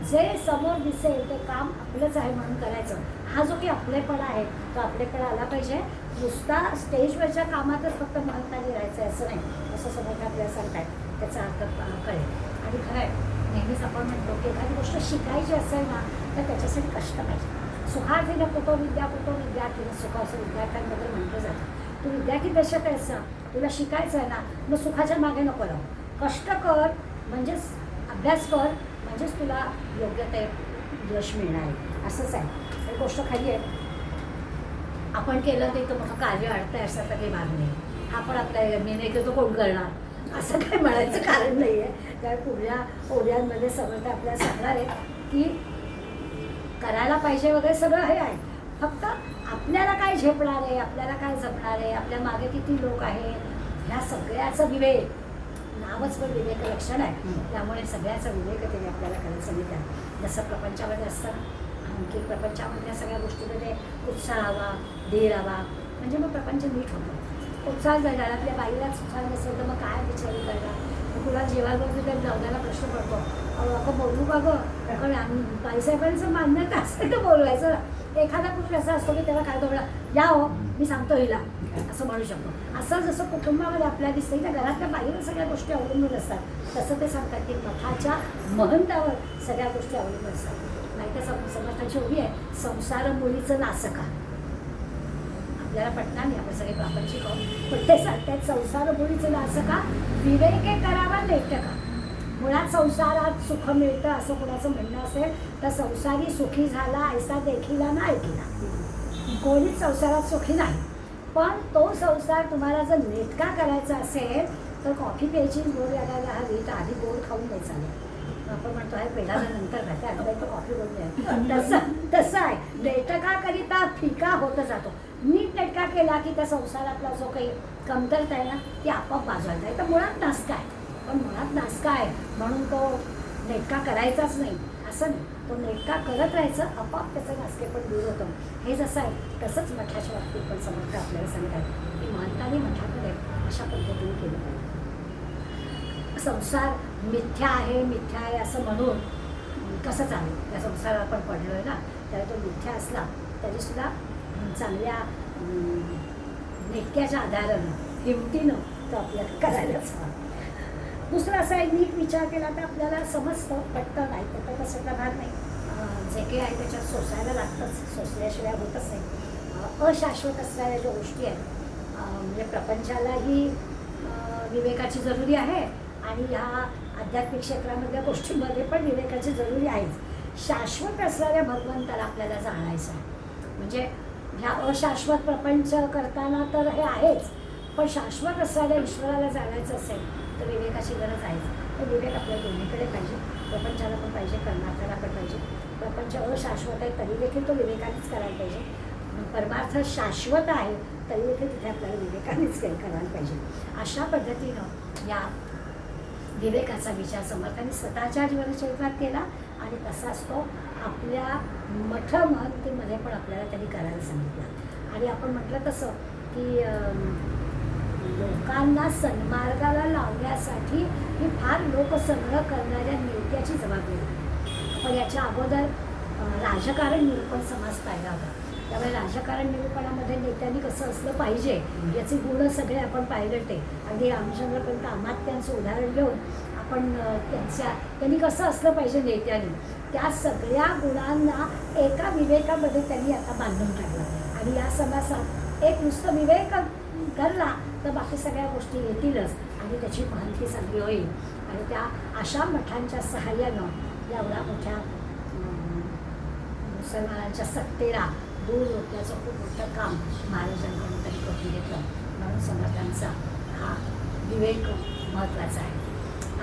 [SPEAKER 2] जे समोर दिसेल ते काम आपलंच आहे म्हणून करायचं. हा जो की आपलेपणा आहे तो आपलेपणा आला पाहिजे. नुसता स्टेजवरच्या कामातच फक्त महंतांनी राहायचं आहे असं नाही, असं समोर आपल्याला सांगताय त्याचा अर्थ कळेल. आणि खरं आहे, नेहमीच आपण म्हणतो की एखादी गोष्ट शिकायची असेल ना तर त्याच्यासाठी कष्ट पाहिजे. सुखार्थीनं कुतो विद्यार्थीनं सुख, असं विद्यार्थ्यांबद्दल म्हटलं जातं. तू विद्यार्थी दशक आहेस ना, तुला शिकायचं आहे ना, मग सुखाच्या मागे नको राहू. कष्ट कर, म्हणजेच अभ्यास कर, म्हणजेच तुला योग्य ते यश मिळणार आहे. असंच आहे. ही गोष्ट खाली आहे. आपण केलं ते तर मोठं कार्य अडतंय असं तर काही भाग नाही. हा पण आपल्या मी नाही केलं तर कोण करणार असं काही म्हणायचं कारण नाही आहे. त्या पुढल्या ओढ्यांमध्ये समर्थ आपल्याला सांगणार आहे की करायला पाहिजे वगैरे सगळं हे आहे. फक्त आपल्याला काय झेपणार आहे, आपल्याला काय जमणार आहे, आपल्या मागे किती लोक आहेत, ह्या सगळ्याचं विवेक, नावच पण विवेक लक्षण आहे. त्यामुळे सगळ्याचा विवेक त्याने आपल्याला करायला सांगितलं. जसं प्रपंचामध्ये असतं की प्रपंचामधल्या सगळ्या गोष्टीमध्ये उत्साह हवा, धीर हवा, म्हणजे मग प्रपंच नीट होतं. उत्साह जर घरातल्या बाईलाच उत्साह नसेल तर मग काय विचारू करणार. तुला जेवायला तर जाऊद्याला प्रश्न पडतो, अगं बोलू का गं, कारण बाईसाहेबांचं मान्यता असेल तर बोलवायचं. एखादा पुरुष असा असतो की त्याला काय तो या हो मी सांगतो हिला असं म्हणू शकतो. असं जसं कुटुंबामध्ये आपल्याला दिसतं त्या घरातल्या बाहेर सगळ्या गोष्टी अवलंबून असतात, तसं ते सांगतात की मठाच्या महंतावर सगळ्या गोष्टी अवलंबून असतात. माहिती समर्थांची उभी आहे, संसार मुलीचं नासका. आपल्याला पटणार नाही, आपण सगळे प्रापंचिक आहोत, पण ते सांगतात संसार मुलीचं नासका, विवेके करावा नेटका. मुळात संसारात सुख मिळतं असं कुणाचं म्हणणं असेल तर संसारी सुखी झाला ऐसा देखीला ना ऐकिला. कोणीच संसारात सुखी नाही, पण तो संसार तुम्हाला जर नेटका करायचा असेल तर कॉफी प्यायची, गोड लागायला हवी तर आधी गोड खाऊन द्यायचा नाही. आपण म्हणतो आहे पेढाला नंतर खाते, आता तर कॉफी गोड द्यायची. तसं आहे. नेटकाकरिता फिका होत जातो. नीट नेटका केला की त्या संसारातला जो काही कमतरता आहे ना ती आपोआप बाजूला जाईल. तर मुळात नासका आहे, पण मुळात नासका आहे म्हणून तो नेटका करायचाच नाही असं नाही. तो नेटका करत राहायचं, आपोआप त्याचं नासके पण दूर होतं. हे जसं आहे तसंच मठाच्या बाबतीत पण समर्थ आपल्याला सांगतात की महंतांनी मठाकडे अशा पद्धतीने केलं पाहिजे. संसार मिथ्या आहे असं म्हणून कसं चालेल. त्या संसारात आपण पडलो आहे ना, त्याला तो मिथ्या असला तरीसुद्धा चांगल्या नेटक्याच्या आधारानं हिमतीनं तो आपल्याला करायलाच हवा. दुसरं असं आहे, नीट विचार केला तर आपल्याला समजतं, पटतं, नाही पटतं तसं प्रभाग नाही. जे काही आहे त्याच्यात सोसायला लागतंच, सोसल्याशिवाय होतच नाही. अशाश्वत असणाऱ्या ज्या गोष्टी आहेत, म्हणजे प्रपंचालाही विवेकाची जरुरी आहे आणि ह्या आध्यात्मिक क्षेत्रामधल्या गोष्टींमध्ये पण विवेकाची जरुरी आहेच. शाश्वत असणाऱ्या भगवंताला आपल्याला जाणायचं आहे. म्हणजे ह्या अशाश्वत प्रपंच करताना तर हे आहेच, पण शाश्वत असणाऱ्या ईश्वराला जाणायचं असेल तर विवेकाची गरज आहेच. तर विवेक आपल्या दोन्हीकडे पाहिजे, प्रपंचाला पण पाहिजे, परमार्थाला पण पाहिजे. प्रपंच अशाश्वत आहे तरी देखील तो विवेकानेच करायला पाहिजे. परमार्थ शाश्वत आहे तरी देखील तिथे आपल्याला विवेकानेच करायला पाहिजे. अशा पद्धतीनं या विवेकाचा विचार समर्थांनी स्वतःच्या जीवनचरित्रात केला आणि तसाच तो आपल्या मठ महंतीमध्ये पण आपल्याला त्यांनी करायला सांगितला. आणि आपण म्हटलं तसं की लोकांना सन्मार्गाला लावण्यासाठी ही फार लोकसंग्रह करणाऱ्या नेत्याची जबाबदारी आहे. आपण याच्या अगोदर राजकारण निरूपण समाज पाहिला होता. त्यामुळे राजकारण निरूपणामध्ये नेत्यांनी कसं असलं पाहिजे याचे गुण सगळे आपण पाहिले ते. अगदी रामचंद्रपर्यंत अमात्यांचं उदाहरण घेऊन आपण त्यांनी कसं असलं पाहिजे नेत्यांनी, त्या सगळ्या गुणांना एका विवेकामध्ये त्यांनी आता बांधून टाकलं. आणि या समाजात एक नुसतं विवेक धरला तर बाकी सगळ्या गोष्टी येतीलच आणि त्याची माहिती चांगली होईल. आणि त्या अशा मठांच्या सहाय्यानं एवढ्या मोठ्या मुसलमानांच्या सत्तेला दूर रोखण्याचं खूप मोठं काम महाराजांकडून तरी करून घेतलं. म्हणून समर्थांचा हा विवेक महत्त्वाचा आहे.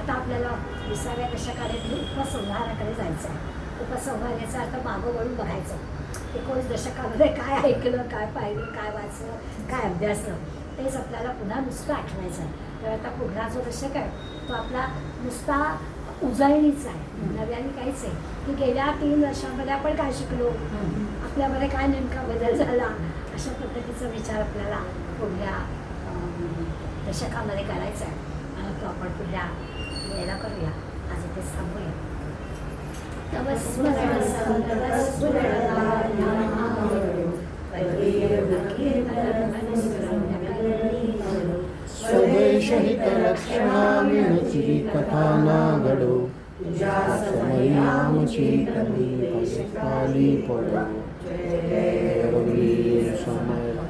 [SPEAKER 2] आता आपल्याला 20व्या दशकामध्ये उपसंहाराकडे जायचं आहे. उपसंहार याचा अर्थ मागं वळून बघायचं. 19 दशकामध्ये काय ऐकलं, काय पाहिलं, काय वाचलं, काय अभ्यासलं तेच आपल्याला पुन्हा नुसतं आठवायचं आहे. तर आता पुढला जो दशक आहे तो आपला नुसता उजळणीचा आहे, नव्याने काहीच आहे की गेल्या 3 वर्षांमध्ये आपण काय शिकलो, आपल्यामध्ये काय नेमका बदल झाला, अशा पद्धतीचा विचार आपल्याला पुढल्या दशकामध्ये करायचा आहे. तो आपण पुढल्या वेळेला करूया. आज इथे थांबूया.
[SPEAKER 3] स्वदेशहितरक्षणाविरुची कथा ना घडो, समयी आमची कमी काली पडो. जय रघुवीर समर्थ.